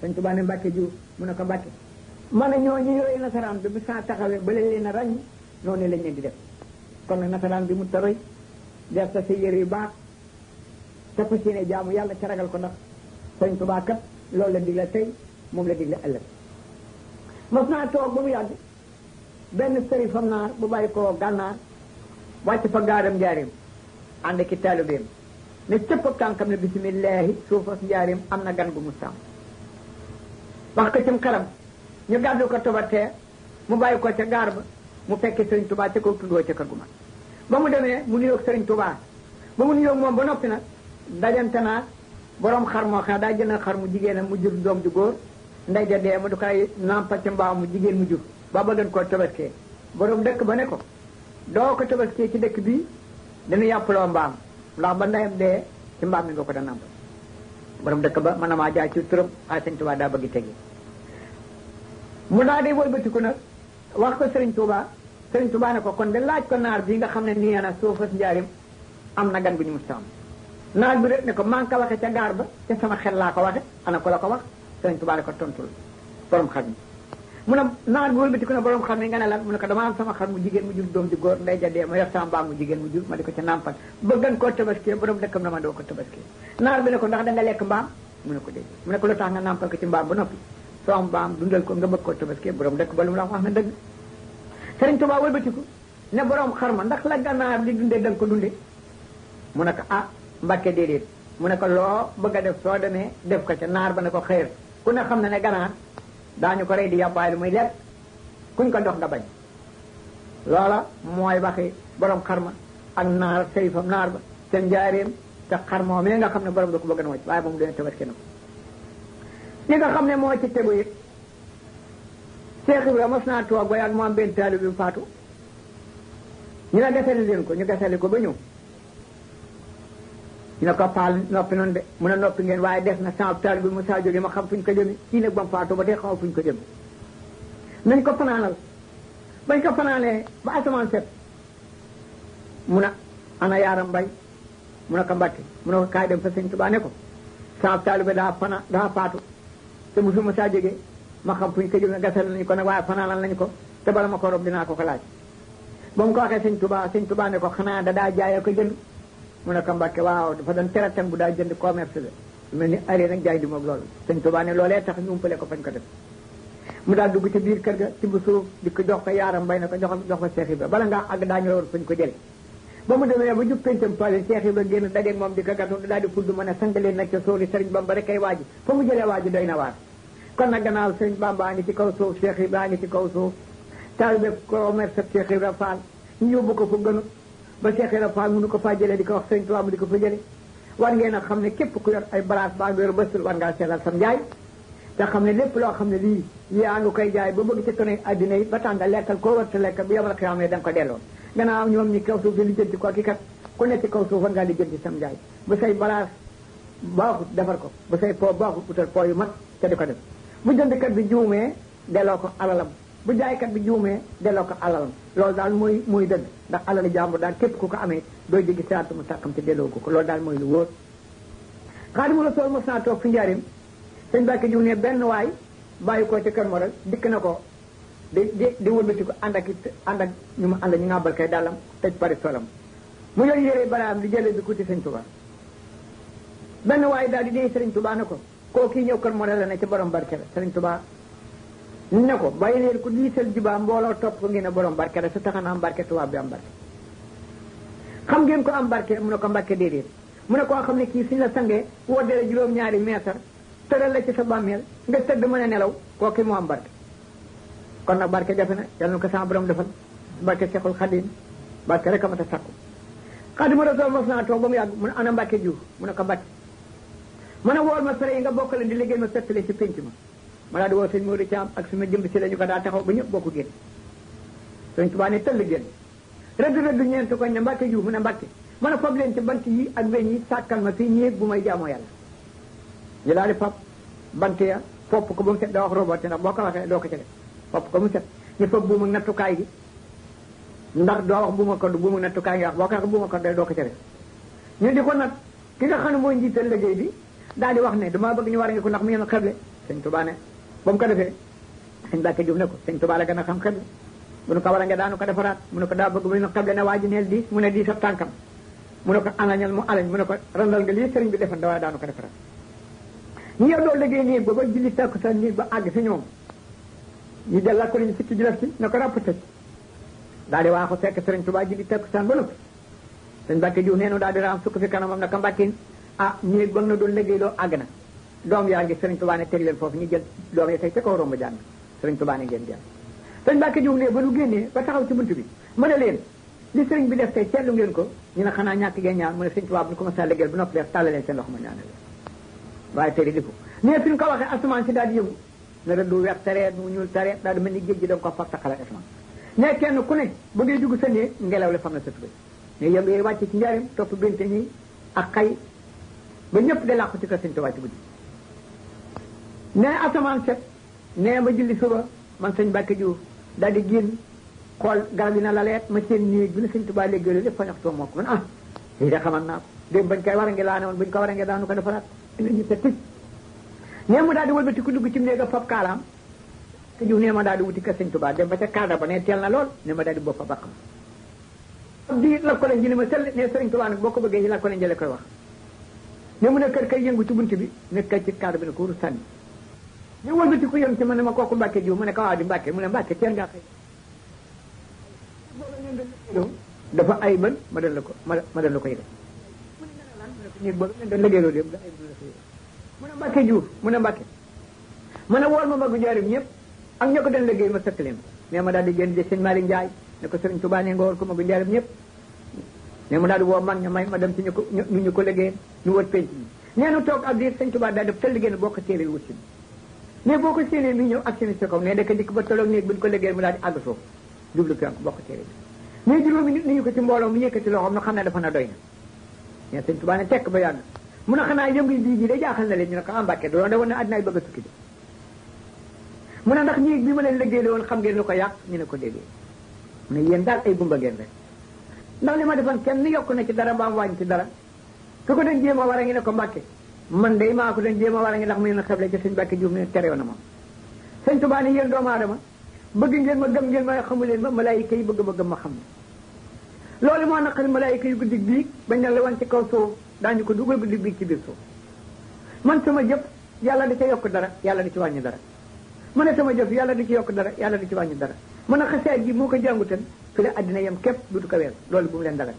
sëñ Tuubaa ne Mbàkke Juuf mu ne ko Mbàkke man a ñooñu yooyu nasaraan bi bu saa taxawee ba leen a ràññ noonu lañ leen di def kon nag nasaraan bi mu taroy def sa yére yu baax te fas yéene jaamu yàlla ca ragal ko ndax sëñ Tuubaa kat loolu la digle tey moom la digle ëllëg. mos naa toog ba mu yàgg benn sëriñ fam naar bu bàyyi ko gànnaar wàcc fa gaaram njaarim ànd ki taalibeem ne cëpp ak tànkam ne bisimillahi suufas njaarim am na gan gu mu sàmm wax ko cim xaram ñu gàddu ko tobatee mu bàyyi ko ca gaar ba mu fekki sëriñ Tuubaa ca kaw tundoo ca kër gu mag ba mu demee mu nuyoog sëriñ Tuubaa ba mu nuyoog moom ba noppi nag dajante naa borom xar moo xam daa jënd xar mu jigéenam mu jur doom ju góor ndey ja dee mu du koy nampa ci mbaaw mu jigéen mu jur ba bëggan koo tabaskee borom dëkk ba ne ko doo ko tabaskee ci dëkk bii dana yàppaloo mbaam ndax ba ndeyam dee ci mbaam mi nga ko da nampa borom dëkk ba mën na maa jaay ci turam ay sëriñ Tuubaa daa bëgg tegi mu daal di wëlbatiku nag wax ko sëriñ Tuubaa ne ko kon de laaj ko naar bi nga xam ne nii na suufas njaarim am na gan bu ñu mu sàmm naar bi rek ne ko maa ngi ko waxe ca gaar ba ca sama xel laa ko waxe ana ko la ko wax sëriñ Tuubaa ne ko tontul borom xar mi mu ne naar bi wëlbatiku ne borom xar mi nga ne lan mu ne ko dama am sama xar mu jigéen mu jur doom ji góor ndey ja dee ma yor sama mbaam mu jigéen mu jur ma di ko ca nàmpal bëggan koo tabaskee borom dëkkam na ma doo ko tabaskee naar bi ne ko ndax da nga lekk mbaam mu ne ko dégg mu ne ko lu tax nga nàmpal ko ci mbaam ba noppi soo mbaam dundal ko nga bëgg koo tabaskee borom dëkk ba lu mu la wax na dëgg sëriñ Tuubaa wëlbatiku ne borom xar ma ndax la ganaar di dundee da nga ko dundee mu ne ko ah Mbàkke déedéet mu ne ko loo bëgg a def soo demee def ko ca naar ba ne ko xëyr ku ne xam ne ganaar daañu ko rey di yàppaay lu muy lekk kuñ ko dox nga bañ loola mooy waxi borom xar ma ak naar sëriñ naar ba seen njaareem te xar moo mais nga xam ne borom da ko bëgg na wacc waaye ba mu dee tabaski na ko li nga xam ne moo ci tegu it Cheikh Ibrahima mos naa toog ba yàgg mu am benn taalibe bi faatu ñu ne gasali leen ko ñu gasali ko ba ñëw ñu ne ko paal noppi noonu de mu ne noppi ngeen waaye des na sama taalibe bi mu saa jóge ma xam fuñ ko jëme kii nag ba mu faatu ba tey xaw fuñ ko jëme nañ ko fanaanal bañ ko fanaanee ba asamaan set mu ne ana yaaram mbay mu ne ko Mbàkke mu ne ko kaay dem fa sëñ Tuubaa ne ko sama taalibe daa faatu te musu ma saa jóge ma xam fuñ ko jëme gasal nañ ko nag waaye fanaanal nañ ko te bala ma ko rob dinaa ko laaj ba mu ko waxee sëñ Tuubaa ne ko xanaa da daa jaayee ko jënd mu ne ko Mbàkke waaw dafa doon teratan bu daa jënd commerce la mel ni aree nag jaay di moog loolu sëñ Tuubaa ne loolee tax ñu umpale ko fañ ko def mu daal dugg ci biir kër ga ci bu suuf di ko jox ko yaaram mbay na ko jox ko Cheikh Ibra bala ngaa àgg daañu la war fañ ko jële ba mu demee ba jub pencam pale Cheikh Ibra génn dajeeg moom di ko gàttu daal di fudd mën a sangaleen nag ca sóori Sëriñ Bamba rek kay waaji fa mu jëlee waaji doy na waar kon nag gannaaw Sëriñ Bamba ngi ci kaw suuf Cheikh Ibra ngi ci kaw suuf taalibe commerce Cheikh Ibra Fall ñu yóbbu ko fu gënu ba Cheikh Ibra Fall mënu ko faa jëlee di ko wax Sëriñ Tuubaa mu di ko fa jëlee war ngeen a xam ne képp ku yor ay balaas baa nga yor bësul war ngaa seetal sam njaay te xam ne lépp loo xam ne lii yaa ngi koy jaay ba bëgg ci tone addina yi ba tax nga lekkal koo war ta lekk bi yomal xiyaam ne da nga ko delloo gannaaw ñoom ñi kaw suuf di lijjanti ko ki kat ku nekk ci kaw suuf war ngaa lijjanti sam njaay bu say balaas baaxut defar ko bu say po baaxut utal po yu mat te di ko def bu jëndkat bi juumee delloo ko alalam bu jaaykat bi juumee delloo ko alalam loolu daal mooy dëgg ndax alali jàmbur daal képp ku ko amee dooy jéggi siraat mu sàkkam te delloo ko loolu daal mooy lu wóor Xaadimu Rasuul mos naa toog fi njaarim sëñ Mbàkke Juuf ne benn waay bàyyi ko ci kër Moral dikk na ko di wëlbati ko ànd ak ñu mu ànd ñu ngàbbal kay dàllam tëj pare solam mu yor yére baraam di jëlee bi ku ci sëñ Tuubaa benn waay daal di dee sëriñ Tuubaa ne ko koo kii ñëw kër Moral la ne ci borom barke la sëriñ Tuubaa ne ko bàyyi leen ko diisal jubaa mbooloo topp ko ngeen ne borom barke la su taxa na am barke tubaab bi am barke xam ngeen ko am barke mu ne ko Mbàkke déedéet mu ne koo xam ne kii suñ la sangee woddee la juróom-ñaari meetar tëral la ci sa bàmmeel nga tëdd mën a nelaw kooku moo am barke kon nag barke jafe na yàlla na ko sama borom defal barke Seexul Xadiim barke rek a mat a sakku Xaadimu Rasuul mos naa toog ba mu yàgg mu ne ana Mbàkke Juuf mu ne ko Mbàkke mu ne wool ma fere yi nga bokkale di liggéey ma fettale ci pénc ma ma daal di woo sëñ Modou Thiam ak suma jëmb si la ñu ko daa taxaw ba ñëpp bokku génn sëñ Tuubaa ne tëll génn rëdd ñeent ko ne Mbàkke Juuf mu ne Mbàkke mën a fab leen ci bant yi ak weñ yi sàkkal ma fii ñéeg bu may jaamoo yàlla ñu daal di fab bant ya fopp ko ba mu set da wax robote ndax boo ko waxee doo ko ci def fopp ko mu set ñu fab buum ak nattukaay gi ndax doo wax buuma ko buum ak nattukaay nga wax boo ko waxee buuma ko doo ko ci def ñu di ko nag ki nga xam ne mooy njiital liggéey bi daal di wax ne damaa bëgg ñu war a ngi ko ndax mu ngeen xeble sëñ Tuubaa ne ba mu ko defee sëñ Mbàkke Juuf ne ko sëñ Tuubaa la gën a xam xeble mu ne ko war a nga daanu ko defaraat mu ne ko daa bëgg mu ne xeble ne waa ji neel diis mu ne diis ab tànkam mu ne ko alañal mu alañ mu ne ko randal nga lii sëriñ bi defan da waaye daanu ko defaraat ñu yow doo liggéey néeg ba ba julli takku sa néeg ba àgg si ñoom ñu dellak ko liñu sikki ji def ci ne ko ràpp tëj daal di waaxu fekk sëriñ Tuubaa julli takku saan ba noppi sëñ Mbàkke Juuf neenu daal di raam sukk fi kanamam naka Mbàkke néeg ba nga doon liggéey loo àgg na doom yaa ngi sëriñ Tuubaa ne teg leen foofu ñu jël doom yi tey ca kaw romb jàng sëriñ Tuubaa ne ngeen jàng sëñ Mbàkke Juuf ne ba nu génnee ba taxaw ci bunt bi ma ne leen li sëriñ bi def tey seetlu ngeen ko ñu ne xanaa ñàkk ngeen ñaan mu ne sëñ Tuubaa bu ñu commencé liggéey bu noppi def tàll leen seen loxo ma ñaanal waaye tey di ko mais fi ñu ko waxee asamaan si daal di yëngu ne rek du weex tareet mu ñuul tareet daal di mel ni géej gi da nga ko fab taxale asamaan ne kenn ku ne ba ngay dugg sa néeg ngelaw li fam na sa tubéy ne yëngu yi wàcc ci njaarim topp bente ñi ak xay ba ñëpp de làqu ci kër sëñ Tuubaa ci guddi ne asamaan set ne ma julli suba man sëñ Mbàkke Juuf daal di génn xool garab yi na la leet ma seen néeg bi na sëñ Tuubaa léegi lépp fañaxtoo moo ko man lii de xamal naa ko dégg bañ koy war a ngi laa ne woon buñ ko war a ngi daanu ko defaraat ñu set tic ne mu daal di wëlbati ku dugg ci néeg a fab kaalaam te Juuf ne ma daal di wuti kër sëñ Tuubaa dem ba ca kaada ba ne teel na lool ne ma daal di boppa baqam di la ko leen ji ne ma sell ne sëriñ Tuubaa nag boo ko bëggee yi la ko leen jële koy wax ne mu ne kër kay yëngu ci bunt bi ne kay ci kaada bi ne ko wuru sànni ñu wëlbati ku yëm ci ma ne ma kooku Mbàkke Juuf mu ne ko waaw di Mbàkke mu ne Mbàkke teel ngaa xëy dafa ay bën ma doon la ko ma doon la ko yëgal néeg boobu ne doon liggéeyloo dem da ay bën la ko yëgal mu ne Mbàkke Juuf mu ne Mbàkke mu ne wool ma magu njaarim ñëpp ak ñoo ko doon liggéey ma sëkk leen mais ma daal di génn de sëñ Malick Ndiaye ne ko sëriñ Tuubaa ne nga wool ko magu njaarim ñëpp ne mu daal di woo mag ña may ma dem ci ñu ko liggéey ñu wër penc mi nee nu toog ab diir sëñ Tuubaa daal def tëll liggéey boo ko téeree wut si mais boo ko séenee mi ñëw ak seen si kaw ne dëkk dikk ba tolloog néeg bu ñu ko liggéey mu daal di àgg foofu jublu penk boo ko téeree bi mais juróomi nit ñu ko ci mbooloo mu yëkkati loxoom na xam ne dafa na doy na mais sëñ Tuubaa ne tekk ba yàgg mun a xanaa yëngu bii ji de jaaxal na leen ñu ne ko Mbàkke doon de woon na àddinaay bëgg a tukki de mu ne ndax ñii bi ma leen liggéey la woon xam ngeen lu ko yàq ñu ne ko déedéet mu ne yéen daal ay gumba ngeen rek ndax li ma defoon kenn yokk na ci dara ba am wàññi ci dara su ko doon jéem a war a ngi ne ko Mbàkke man day maa ko doon jéem a war a ngi ndax mu ne xeble ci sëñ Mbàkke Juuf ne terew na ma sëñ Tuubaa ne yéen doomu aadama bëgg ngeen ma gëm ngeen ma xamu leen ma malaayika yi bëgg ma gëm ma xam ne loolu moo naqari malaayika yu guddi biig bañ ne la woon ci kaw suuf daañu ko dugal guddi biig ci biir suuf man sama jëf yàlla di ca yokk dara yàlla di ci wàññi dara mu ne sama jëf yàlla di ci yokk dara yàlla di ci wàññi dara mën a xasaay gi moo ko jàngutan fi la àddina yem képp dutu ko weer loolu bu mu leen dagal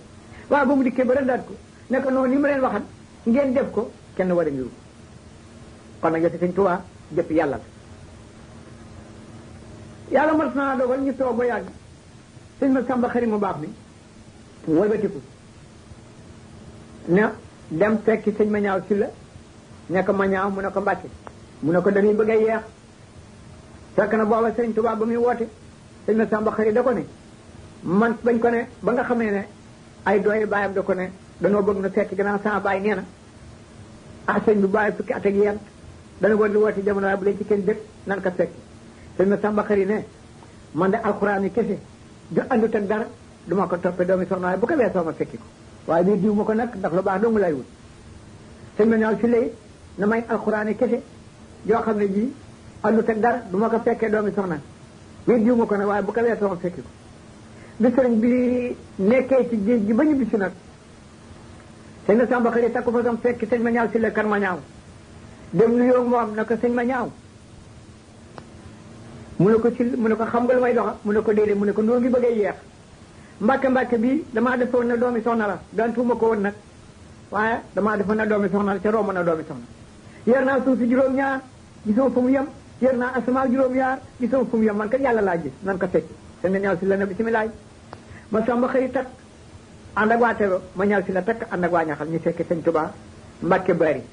waaw ba mu dikkee ba rendaat ko ne ko noonu ni ma leen waxat ngeen def ko kenn war a ngiru kon nag yow sëñ Tuubaa jëpp yàlla la yàlla mas naa dogal ñu toog ba yàgg sëñ ma Samba Xari mu baax mi wëlbatiku ne dem fekki sëñ ma ñaaw si la ne ko ma ñaaw mu ne ko Mbàkke mu ne ko dañuy bëgg a yeex fekk na booba sëñ Tuubaa ba muy woote sëñ ma Samba Xari da ko ne man bañ ko ne ba nga xamee ne ay dooyi baayam da ko ne danoo bëgg na fekk gannaaw sama baay nee na sëñ bi bàyyi fukki at ak yent dana war di woote jamono waaye bu leen ci kenn dëkk nan ko fekk sëñ ma Samba Xari ne man de alxuraan yi kese ju andut ak dara duma ko toppee doomi soxna waaye bu ko weesoo ma fekki ko waaye bii diw ma ko nag ndax lu baax dong lay wut sëñ ma ñaaw si lay na may alxuraan yi kese joo xam ne bii andut ak dara du ma ko fekkee doomi soxna bii diw ma ko nag waaye bu ko weesoo ma fekki ko bi sëriñ bi nekkee ci géej gi ba ñu bisi nag sëñ ma Samba Xari takku fa sam fekki sëñ ma ñaaw si la kan ma ñaaw dem nu yoog moom na ko sëñ ma ñaaw mu ne ko ci mu ne ko xam nga lu may doxa mu ne ko déedéet mu ne ko noo ngi bëggee yeex mbàkke bii damaa defoon na doomi soxna la daan tuuma ko woon nag waaye damaa defoon na doomi soxna la ca romb na doomi soxna yer naa suuf si juróom-ñaar gisoo fu mu yem yer naa asamaa juróom-ñaar gisoo fu mu yem man kat yàlla laa gis nan ko fekki te nga ñaaw si la ne bisimilaay ma Samba Xari takk ànd ak waa Tero ma ñaaw si la takk ànd ak waa Ñaxal ñu fekki sëñ Tuubaa Mbàkke bari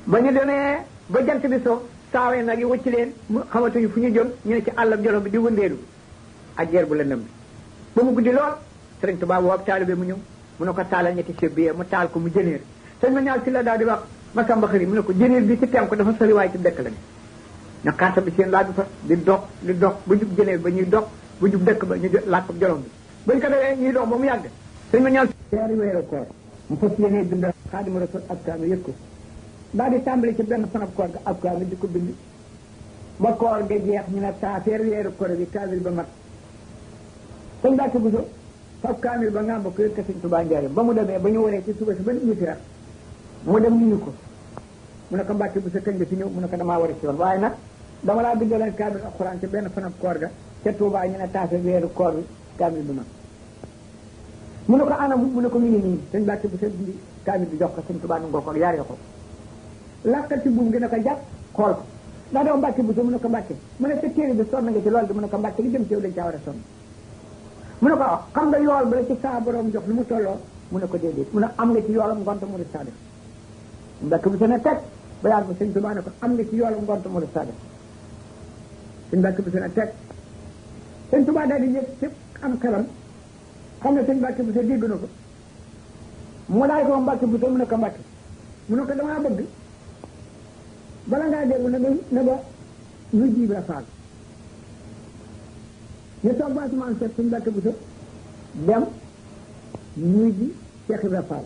ba ñu demee ba jant bi so saawee nag yi wëcc leen mu xamatuñu fu ñu jëm ñu ne ci àllab jolof bi di wëndeelu ak jeer bu lëndëm bi ba mu guddi lool sëriñ Tuubaa woo taalibe mu ñëw mu ne ko taalal ñetti sëb bi mu taal ko mu jëneer sëñ ma ñaal si la daal di wax Masamba Xëri mu ne ko jëneer bi ci penku dafa sori waaye ci dëkk la ne na xaata bi seen laa bi fa di dox ba jub jëneer ba ñuy dox ba jub dëkk ba ñu làkk jolof bi bañ ko defee ñuy dox ba mu yàgg sëñ ma ñaal weeri weeru koor mu fas yéene bind Xaadimu Rasuul ab kaamil yëg ko daal di tàmbali ci benn fanab koor ga ab kaamil di ko bind ba koor ga jeex ñu ne taafeer weeru koor bi kaamil ba mat sëñ Mbàkke Buso fab kaamil ba ngàmba ko yëg ko sëñ Tuubaa njaareem ba mu demee ba ñu waree ci suba si ba nit ñi feex mu dem nuyu ko mu ne ko Mbàkke Buso kañ nga fi ñëw mu ne ko damaa war a ci woon waaye nag dama laa bindaloon kaamil alxuraan ci benn fanab koor ga ca Tuubaa ñu ne taafeer weeru koor bi kaamil bi mat mu ne ko anam mu ne ko mi ngi nii sëñ Mbàkke Buso bindi kaamil bi jox ko sëñ Tuubaa nangoo ko yaaree ko làkkal ci buum gi ne ko jàpp xool ko daa doo Mbàkke Buso mu ne ko Mbàkke mu ne sa téere bi sonn nga ci lool bi mu ne ko Mbàkke li jëm ci yow dañ caa war a sonn mu ne ko xam nga yool ba la ci saa borom jox lu mu tolloo mu ne ko déedéet mu ne am nga ci yoolam ngont mu saa def Mbàkke Buso ne teg ba yàgg ba sëñ Tuubaa ne ko am nga ci yoolam ngont mu saa def sëñ Mbàkke Buso ne teg sëñ Tuubaa daal di yëg cëpp am xelam xam ne sëñ Mbàkke Buso dégg na ko mu daal ko Mbàkke Buso mu ne ko Mbàkke mu ne ko damaa bëgg bala ngaa dégg na ba ñu jiib la faal ñu toog ba asamaan seet suñu Mbàkke Buso dem ñuy ji Cheikh Ibra Fall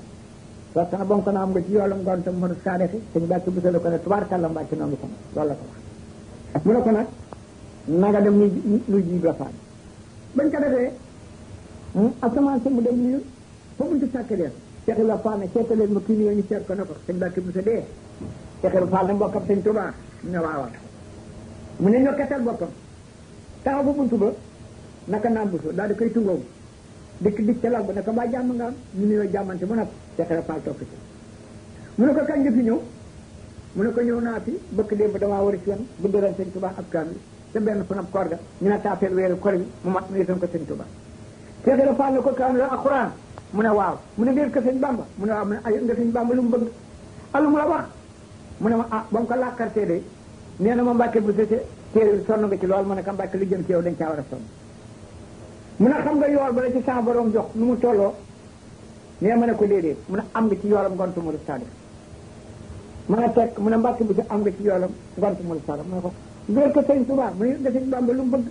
parce que bon ko na am nga ci yoolam ngontam mënu saadexi suñu Mbàkke Buso la ko ne tubaarkàlla Mbàkke noo ngi sama loolu la ko wax mu ne ko nag naga dem ñuy ji Ibra Fall bañ ko defee asamaan seet mu dem nuyu fa buntu sàkkaleen Cheikh Ibra Fall ne seetaleen ma kii nuyoo ñu seet ko ne ko suñu Mbàkke Buso dee Cheikh Ibra Fall ne mbokkam sëñ Tuubaa mu ne waaw mu ne ñokketal boppam taxaw ba buntu ba naka naam Buso daal di koy tungóom dikk ca lal ba ne ko mbaa jàmm nga am ñu nuyoo jàmmante mu nag Cheikh Ibra Fall topp ci mu ne ko kañ nga fi ñëw mu ne ko ñëw naa fi bëkk démb damaa war a ci woon bindalal sëñ Tuubaa ab kaamil te benn fanab koor ga ñu ne taafeel weeru koor bi mu mat mu yëtoon ko sëñ Tuubaa Cheikh Ibra Fall ne ko kaamil alxuraan mu ne waaw mu ne ngeen ko sëñ Bamba mu ne waaw mu ne ay nga sëñ Bamba lu mu bëgg alu mu la wax mu ne ma ba mu ko làkkartee de nee na ma Mbàkke Buso téere bi sonn nga ci lool mu ne ko Mbàkke lu jëm ci yow dañ caa war a sonn mu ne xam nga yool ba la ci sa borom jox nu mu tolloo nee ma ne ko déedéet mu ne am nga ci yoolam ngont mu saadix mu ne teg mu ne Mbàkke Buso am nga ci yoolam ngont mu saadix mu ne ko ngeen ko sëñ Tuubaa mu ne nga sëñ Bamba lu mu bëgg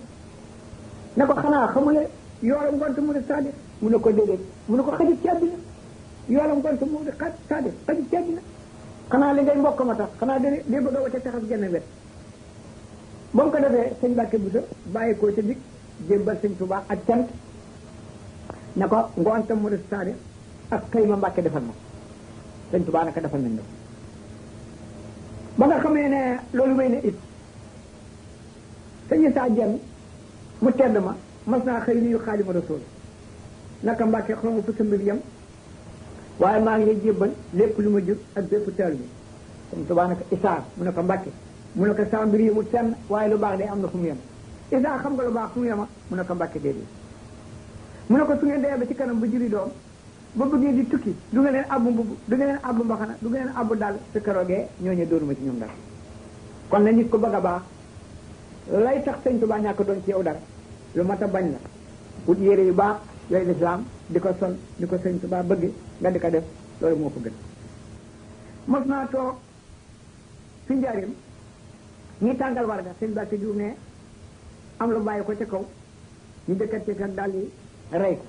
ne ko xanaa xamule yoolam ngont mu saadix mu ne ko déedéet mu ne ko xajit ci àddina yoolam ngont mu saadix xajit ci àddina xanaa li ngay mbokk ma tax xanaa di bëgg a wacce taxas genn wet ba mu ko defee sëñ Mbàkke Buso bàyyi koo ca dik jébbal sëñ Tuubaa ak cant ne ko ngoontam mu saadix ak xëy ma Mbàkke defal ma sëñ Tuubaa naka defal nañ la ba nga xamee ne loolu may ne it sëñ Isaa Jenn mu tedd ma mas naa xëy nuyu Xaadimu Rasuul naka Mbàkke xaw ma fu sa mbir yam waaye maa ngi lay jébbal lépp lu ma jur ak bépp taal bi sëñ Tuubaa naka Isaa mu ne ko Mbàkke mu ne ko sa mbir yëmul fenn waaye lu baax day am na fu mu yem Isaa xam nga lu baax fu mu yema mu ne ko Mbàkke déedéet mu ne ko su ngeen dee ba ci kanam ba juri doom ba bëggee di tukki du nga leen abbu mbubb du nga leen abbu mbaxana du nga leen abbu dàll su keroogee ñooñu doonuma ci ñoom dara kon na nit ko bëgg a baax lay tax sëñ Tuubaa ñàkk doon ci yow dara lu mat a bañ la wut yére yu baax yooyu lislaam di ko sol di ko sëñ Tuubaa bëgg nga di ko def loolu moo ko gën mos naa toog fi njaarim ñi tàngal warga sëñ Mbàkke Juuf ne am lu bàyyi ko ca kaw ñu dëkkat ci kan daal di rey ko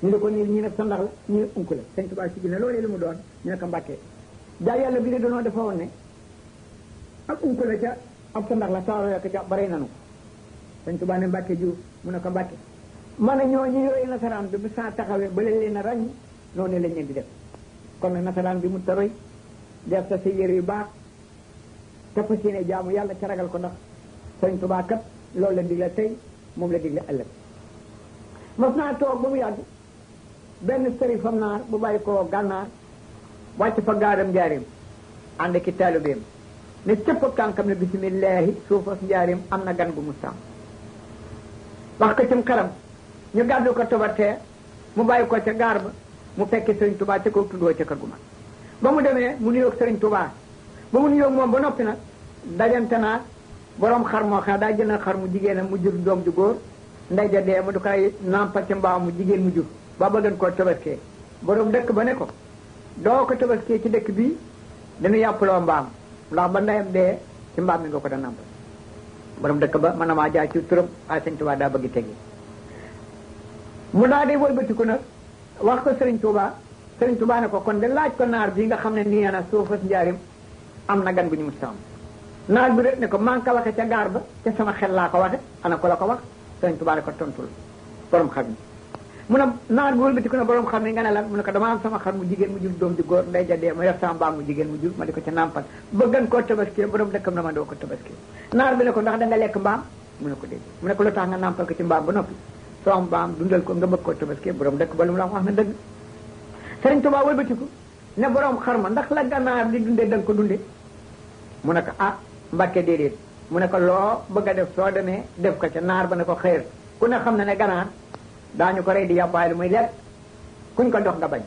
ñu ne ko nii ñi ne sa ndax la ñu ne unk la sëñ Tuubaa si gi ne loolee lu mu doon ñu ne ko Mbàkke jaay yàlla bi de dañoo dafa woon ne ak unk la ca ab sa ndax la saaro ko ca ba rey nanu sëñ Tuubaa ne Mbàkke Juuf mu ne ko Mbàkke ma ne ñoo ñu yooyu nasaraan bi bu saa taxawee ba leen a ràññ noonu lañ leen di def kon nag nasaraan bi mu taroy def sa yére yu baax te fas yéene jaamu yàlla ca ragal ko ndax sëñ Tuubaa kat loolu la digle tey moom la digle ëllëg mas naa toog ba mu yàgg benn sëriñ fam naar bu bàyyi ko gànnaar wàcc fa gaadam njaarim ànd ki taalibeem ne cëpp kànkam ne bisimillahi suufas njaarim am na gan gu mu sàmm wax ko cim xaram ñu gàddu ko tobatee mu bàyyi ko ca gaar ba mu fekki sëriñ Tuubaa ca kaw tundoo ca kër gu mag ba mu demee mu nuyoog sëriñ Tuubaa ba mu nuyoog moom ba noppi nag dajante naa borom xar moo xam daa jël xar mu jigéenam mu jur doom ju góor ndey ja dee mu du koy nampal ci mbaam mu jigéen mu jur ba bëggan koo tabaskee borom dëkk ba ne ko doo ko tabaskee ci dëkk bi dañu yàppaloo mbaam ndax ba ndeyam dee ci mbaam mi nga ko da nampal borom dëkk ba mën na maa jaay ci turam waaye sëñ Tuubaa daa bëgg tegi mu daa di wëlbatiku nag wax ko sëriñ Tuubaa ne ko kon de laaj ko naar bi nga xam ne nii na suufas njaarim am na gan bu ñu mu sam naar bi rek ne ko maa ngi ko waxe ca gaar ba ca sama xel laa ko waxe ana ko la ko wax sëriñ Tuubaa ne ko tontul borom xam ni mu ne naar bi wëlbatiku ne borom xam ne nga ne la mu ne ko dama am sama xar mu jigéen mu jur doom ju góor nday ja dee ma yor sama mbaam mu jigéen mu jur ma di ko ca nàmpal bëggan koo tabaskee borom dëkkam na ma doo ko tabaskee naar bi ne ko ndax da nga lekk mbaam mu ne ko dégg mu ne ko lu tax nga nàmpal ko ci mbaam ba noppi soo mbaam dundal ko nga bëgg koo tabaskee borom dëkk ba lu mu la wax na dëgg sëriñ Tuubaa wëlbatiku ne borom xar ma ndax la ganaar di dundee da nga ko dundee mu ne ko ah Mbàkke déedéet mu ne ko loo bëgg a def soo demee def ko ca naar ba ne ko xëyr ku ne xam na ne ganaar daañu ko rey di yàbbaay lu muy lekk kuñ ko dox nga bañ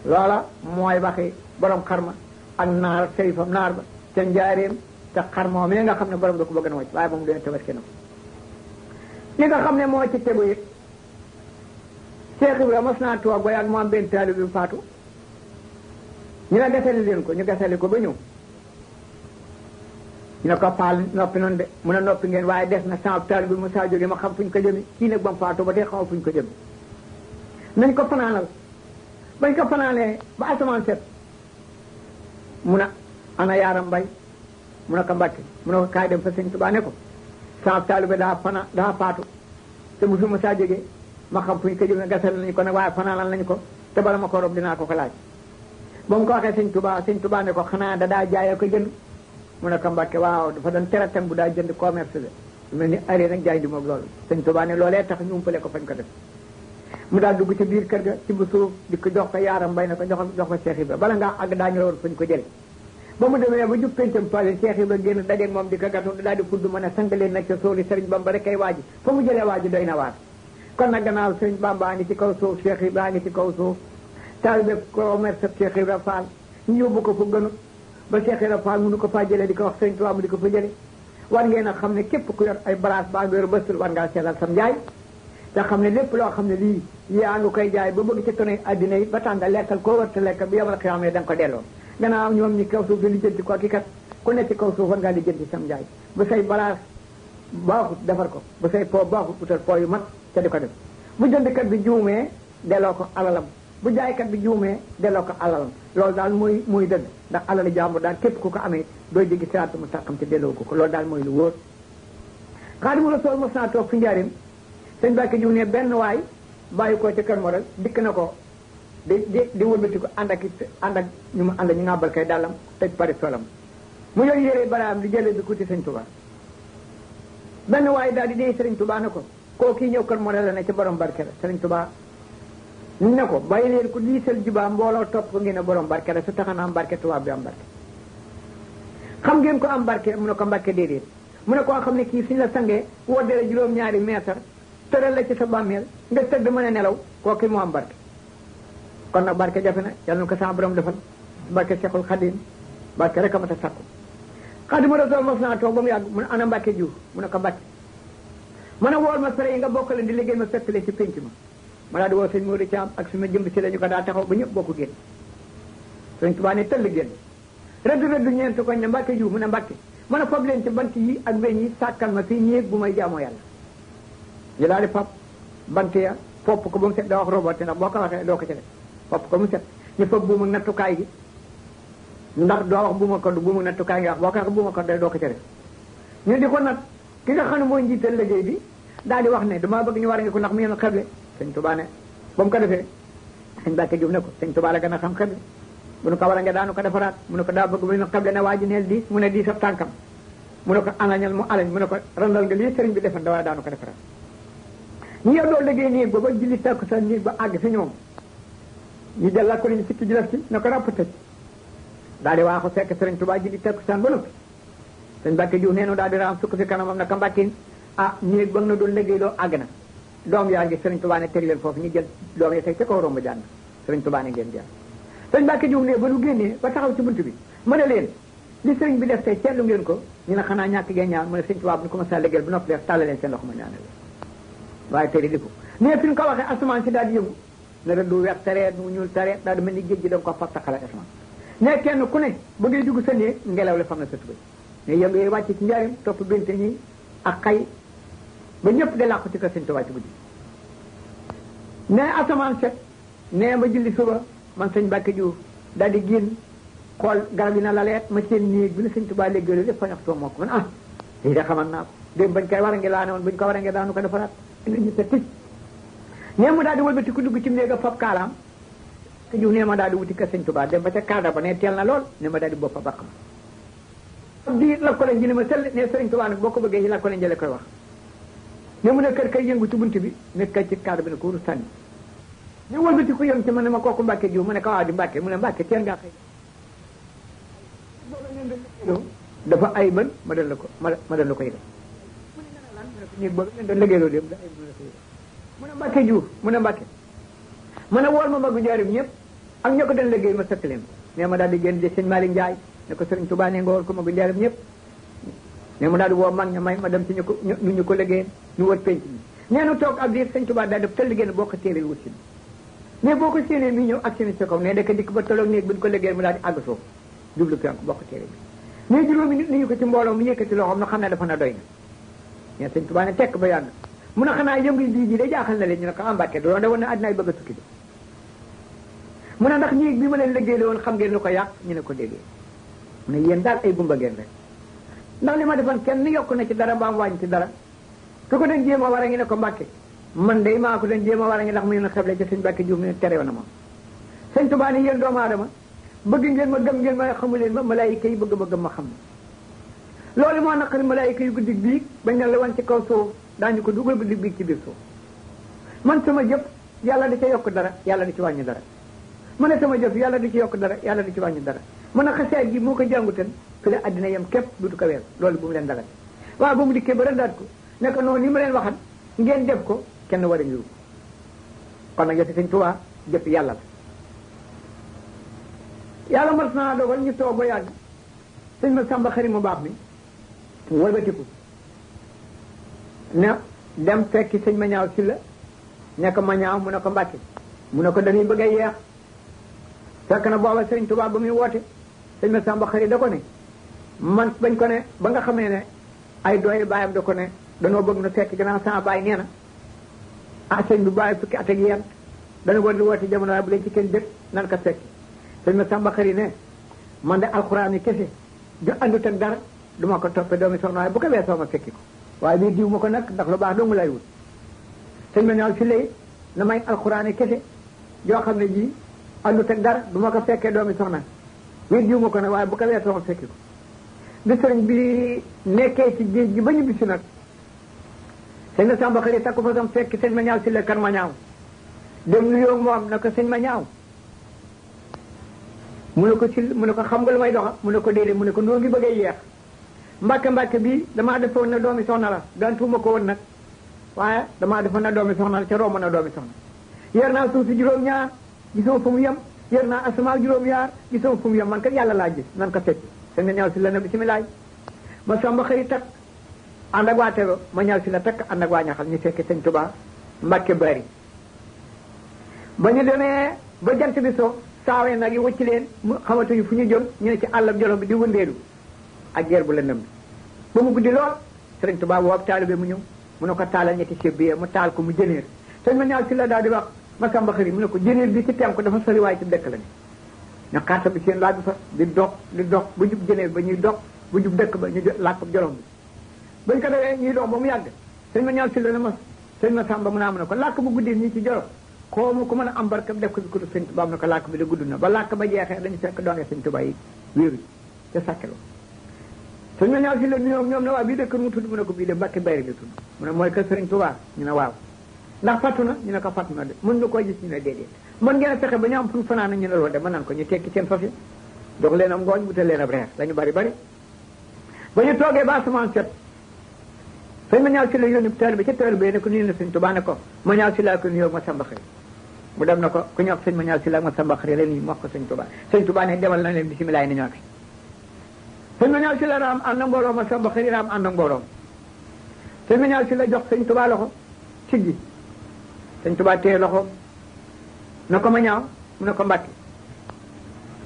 loola mooy waxi borom xar ma ak naar sërifam naar ba ca njaareem te xar moo mi nga xam ne borom da ko bëgg na wacc waaye moom dina tabaski na ko li nga xam ne moo ci tegu it Cheikh Ibrahima mos naa toog ba yàgg mu am benn taalibe bi faatu ñu ne gasali leen ko ñu gasali ko ba ñëw ñu ne ko paal noppi noonu de mun a noppi ngeen waaye des na sama taalibe bi mu saa jóge ma xam fu ñu ko jëmi kii nag ba mu faatu ba tey xaw fu ñu ko jëmi nañ ko fanaanal bañ ko fanaanee ba asamaan set mun a ana yaaram mbay mun a ko Mbàkke mun a ko kaay dem fa sëñ Tuubaa ne ko sama taalibe daa faatu te mu fi mu saa jóge ma xam fu ñu ko jëmee gasal nañu ko nag waaye fanaanal nañu ko te bala ma ko rob dinaa ko ko laaj ba mu ko waxee sëñ Tuubaa ne ko xanaa da daa jaayee ko jënd mu ne ko Mbàkke waaw dafa doon teratan bu daa jënd commerce la mel ni aree nag jaay di moog loolu sëñ Tuubaa ne loolee tax ñu umpale ko fañ ko def mu daal dugg ci biir kër ga ci bu suuf di ko jox ko yaaram mbay na ko jox ko Cheikh Ibra bala ngaa àgg daañu la war fañ ko jële ba mu demee ba jub pencam pale Cheikh Ibra génn dajeeg moom di ko gàttu daal di fudd mën a sangaleen nag ca sooli Sëriñ Bamba rek kay waaji fa mu jëlee waaji doy na waar kon nag gannaaw Sëriñ Bamba ngi ci kaw suuf Cheikh Ibra ngi ci kaw suuf taalibe commerce Cheikh Ibra Fall ñu yóbbu ko fu gënu ba Cheikh Ibra Fall mënu ko faa jëlee di ko wax Sëriñ Tuubaa mu di ko fa jële war ngeen a xam ne képp ku yor ay baraas baa nga yor bëstul war ngaa seetal sam njaay te xam ne lépp loo xam ne lii yaa ngi koy jaay ba bëgg ci tonne addina yi ba tax nga lekkal koo war te lekk bi yomal xiyaam ne da nga ko delloo gannaaw ñoom ñi kaw suuf di lijjanti ko ki kat ku nekk ci kaw suuf war ngaa lijjanti sam njaay bu say baraas baaxut defar ko bu say po baaxut utal po yu mat te di ko def bu jëndkat bi juumee delloo ko alalam bu jaaykat bi juumee delloo ko alalam loolu daal muy dëgg ndax alali jàmbur daal képp ku ko amee dooy jéggi siraatu mu tàqam te delloo ko loolu daal mooy lu wóor Xaadimu Rasuul mos naa toog fi njaarim sëñ Mbàkke Juuf ne benn waay bàyyi ko ci kër Moral dikk na ko di wëlbati ko ànd ak ñu mu ànd ñu ngàbbal kay dàllam tëj pare solam mu yor yére baraam di jëlee bi ku ci sëñ Tuubaa benn waay daal di dee sëriñ Tuubaa ne ko koo kii ñëw kër Moral la ne ci borom barke la sëriñ Tuubaa ñu ne ko bàyyi leen ko diisal jubaa mbooloo topp ko ngeen ne borom barke la su taxana am barke tubaab bi am barke xam ngeen ko am barke mu ne ko Mbàkke déedéet mu ne koo xam ne kii suñ la sangee woddee juróom-ñaari meetar tëral la ci sa bàmmeel nga tëdd mën a nelaw kooku moo am barke kon nag barke jafe na yàlla na ko sama borom defal barke Seexul Xadim barke rek a mat a sakku Xaadimu Rasuul mos naa toog ba mu yàgg mu ne ana Mbàkke Juuf mu ne ko Mbàkke mu ne wool ma fere yi nga bokkale di liggéey ma fettale ci pénc ma daal di woo sëñ Modou Thiam ak suma jëmb si la ñu ko daa taxaw ba ñëpp bokku génn sëñ Tuubaa ne tëll génn rëdd ñeent ko ne Mbàkke Juuf mu ne Mbàkke mën a fab leen ci bant yi ak weñ yi sàkkal ma fii ñéeg bu may jaamoo yàlla ñu daal di fab bant ya fopp ko ba mu set da wax robot ndax boo ko waxee doo ko ci def fopp ko mu set ñu fab buum ak nattukaay gi ndax doo wax buuma ko buum ak nattukaay gi wax boo ko waxee buuma ko doo ko ci def ñu di ko nat ki nga xam ne mooy njiital liggéey bi daal di wax ne damaa bëgg ñu war a ngi ko ndax mu yéen xeble sëñ Tuubaa ne ba mu ko defee sëñ Mbàkke Juuf ne ko sëñ Tuubaa la gën a xam xeble mu ne ko war a nga daanu ko defaraat mu ne ko daa bëgg mu ne xeble ne waa ji neel diis mu ne diis ab tànkam mu ne ko alañal mu alañ mu ne ko randal nga lii sëriñ bi defan da waaye daanu ko defaraat ñu yow doo liggéey néeg ba ba julli takku sa néeg ba àgg fi ñoom ñu dellaa ko liñu sikki jilaf ci ne ko ràpp tëj daal di waaxu fekk sëriñ Tuubaa julli takku saan ba noppi sëñ Mbàkke Juuf neenu daal di raam sukk fi kanamam ne ko Mbàkke néeg ba nga doon liggéey loo àgg na doom yaa ngi sëriñ Tuubaa ne teg leen foofu ñu jël doom yi teg ca kaw romb jàng sëriñ Tuubaa ne ngeen jaar sëñ Mbàkke Juuf ne ba nu génnee ba taxaw ci bunt bi ma ne leen li sëriñ bi def tey seetlu ngeen ko ñu ne xanaa ñàkk ngeen ñaan mu ne sëñ Tuubaa bu ñu commencé à liggéey bu noppi def tàllaleen seen loxo ma ñaanal waaye tey di ko mais fi ñu ko waxee asamaan si daal di yëngu ne la du weex tareet mu ñuul tareet daal di mel ni géej gi da nga ko fab taxale asamaan ne kenn ku ne ba ngay dugg sa néeg ngelaw la fam na sa tubay ne yëngu yi wàcc ci njaarim topp binte ñi ak xay ba ñëpp de làqu ci kër sëñ Tuubaa ci guddi ne asamaan set ne ma julli suba man sëñ Mbàkke Juuf daal di génn xool garab yi na la leet ma seen néeg bi ne sëñ Tuubaa léegi lépp fañax too moo ko man lii de xaman naa ko dém bañ koy war a ngi laa ne woon bañ ko war a ngi daanu ko defaraat ñu sa tic ne mu daal di wëlbati ku dugg ci néeg a fab kaalaam te Juuf ne ma daal di wuti kër sëñ Tuubaa dem ba ca kaada ba ne teel na lool ne ma daal di boppa baq ma di la ko leen ji ne ma sëll ne sëñ Tuubaa nag boo ko bëggee yi la ko leen jële koy wax ne mu ne kër kay yëngu ci bunt bi nekk ci kaada bi ne ko wuru sànni ne wëlbati ku yëm ci ma ne ma kooku Mbàkke Juuf mu ne ko waaw di Mbàkke mu ne Mbàkke teel ngaa xëy dafa ay bën ma dal la ko ma dal la ko yëgal néeg boobu leen doon liggéeyloo dem da ay bën la ko yëgal mu ne Mbàkke Juuf mu ne Mbàkke mu ne wool ma magu jaarim ñëpp ak ña ko doon liggéey ma sëkk leen ne ma daal di génn de sëñ Malick Ndiaye ne ko sëriñ Tuubaa ne nga wool ko magu jaarim ñëpp ne mu daal di woo mag ña may ma dem ci ñu ko liggéey ñu wër penc bi nee nu toog ab diir sëñ Tuubaa daal def tëll génn boo ko téeleel wut si mais boo ko séenee mi ñëw ak seen sa kaw ne daka dikk ba tolloog néeg bi ñu ko liggéey mu daal di àgg suuf jublu penku bokk téere bi mais juróomi nit ni ñu ko ci mbooloo mu yëkkati loxoom na xam ne dafa na doy na mais sëñ Tuubaa ne tekk ba yàgg mun a xanaa yëngu bii ji de jaaxal na leen ñu ne ko Mbàkke doon de woon ne àddinaay bëgg a tukki de mu ne ndax néeg bi ma leen liggéey woon xam ngeen lu ko yàq ñu ne ko déggee mu ne yéen daal ay gumba ngeen rek ndax li ma defoon kenn yokk na ci dara mbaam wàññi ci dara ku ko doon jéem a war a ngi ne ko Mbàkke man de maa ko doon jéem a war a ngi ndax mu ne xeble ci sëñ Mbàkke Juuf mu ne terew na ma sëñ Tuubaa ne yéen doomu aadama bëgg ngeen ma gëm ngeen ma xamu leen ma malaayika yi bëgg ma gëm ma xam ne loolu moo naqari malaayika yu guddi biig bañ ne la woon ci kaw suuf daañu ko dugal guddi biig ci biir suuf man sama jëf yàlla di ca yokk dara yàlla di ci wàññi dara mu ne sama jëf yàlla di ci yokk dara yàlla di ci wàññi dara mu ne xasaay gi moo ko jàngutan fi la àddina yem képp dutu ko weer loolu bu mu leen dalal waaw ba mu dikkee ba rëndaat ko ne ko noonu ni ma leen waxat ngeen def ko kenn war a ñëw kon nag yëfi sëñ Tuubaa jëf yàlla la yàlla mas naa dogal ñu toog ba yàgg sëñ ma Samba Xari mu baax mi wëlbatiku ne dem fekki sëñ ma ñaaw si la ne ko ma ñaaw mu ne ko Mbàkke mu ne ko dañuy bëgg a yeex fekk na booba sëñ Tuubaa ba muy woote sëñ ma Samba Xari da ko ne man bañ ko ne ba nga xamee ne ay dooy baayam da ko ne danoo bëgg na fekk gannaaw sama baay nee na sëñ bi bàyyi fukki at ak yent dana war di woote jamono waaye bu leen ci kenn dëkk nan ko fekki sëñ ma Samba Xari ne man de alxuraan yi kese du àndut ak dara du ma ko toppee doomi soxna waaye bu ko weesoo ma fekki ko waaye bii diw ma ko nag ndax lu baax dong lay wut sëñ ma ñaaw si lay na may alxuraan yi kese joo xam ne ji àndut ak dara du ma ko fekkee doomi soxna bii diw ma ko nag waaye bu ko weesoo ma fekki ko bi sëriñ bi nekkee ci géej gi ba ñu bisi nag sëñ ma Samba Xari takku fa sam fekk sëñ ma ñaaw si la kan ma ñaaw dem nuyoo moom na ko sëñ ma ñaaw mu ne ko xam nga lu may doxa mu ne ko déedéet mu ne ko noo ngi bëggee yeex mbàkke bi damaa defoon na doomi soxna la daan tuuma ko woon nag waaye damaa defoon na doomi soxna la ca romb na doomi soxna yer naa suuf si juróom-ñaar gisuma fu mu yem yer naa asamaa juróom-ñaar gisuma fu mu yem man kat yàlla laa gis nan ko fekk sëñ ma ñaaw si la ne bisimilaay ma Samba Xari takk ànd ak waa Tego ma ñaaw si la takk ànd ak waa ñaxal ñu fekk sëñ Tuubaa Mbàkke bari ba ñu demee ba jant bi so saawee nag yi wëcc leen mu xamatuñu fu ñu jëm ñu ne ci àllab jolof bi di wëndeelu ak geer bu lëndëm bi ba mu guddi lool sëriñ Tuubaa woo taalibe mu ñëw mu ne ko taalal ñetti ceeb bi mu taal ko mu jëneer sëñ ma ñaaw si la daal di wax ma Samba Xari mu ne ko jëneer bi ci penku dafa sori waaye ci dëkk la ne ñu xaata bi seen laaj bi fa di dox bu jub jëneer ba ñuy dox bu jub dëkk ba ñu làkk jolof bi bañ ko defee ñuy dox ba mu yàgg sëñ ma ñaaw si la ne ma sëñ ma Samba mu naa mu ne ko làkk bu guddi ñii ci jolof koo mu ko mën a am barka def ko bi ko sëñ Tuubaa am na ko làkk bi de gudd na ba làkk ba jeexee dañu fekk doonge sëñ Tuubaa yi wéeru ca sàkkeloo sëñ ma ñaaw si la nuyoo ñoom ne waaw bii de kër mu tudd mu ne ko bii de Mbàkke Bari la tudd mu ne mooy kër sëriñ Tuubaa ñu ne waaw ndax fattu na ñu ne ko fattu na de mën nga koo gis ñu ne déedéet mën ngeen a fexe ba ñu am fu fanaan ñu ne loolu de mën naan ko ñu tekki seen fas yi jox leen am ngooñ wutal leen ab reer lañu bari ba ñu toogee ba asamaan set sëñ ma ñaaw si la yónni taalibe ca taalibe ne ko nuyu na sëñ Tuubaa ne ko ma ñaaw si laa ko nuyoo ma Samba Xari mu dem na ko ku ñu wax sëñ ma ñaaw si la ma Samba Xari la nii mu wax ko sëñ Tuubaa sëñ Tuubaa ne demal na leen bisimilaay nañu ak sëñ ma ñaaw si la raam ànd ak mbooloo ma Samba Xëri raam ànd ak mbooloo sëñ ma ñaaw si la jox sëñ Tuubaa loxo siggi sëñ Tuubaa téye loxo na ko ma ñaaw mu ne ko Mbàkke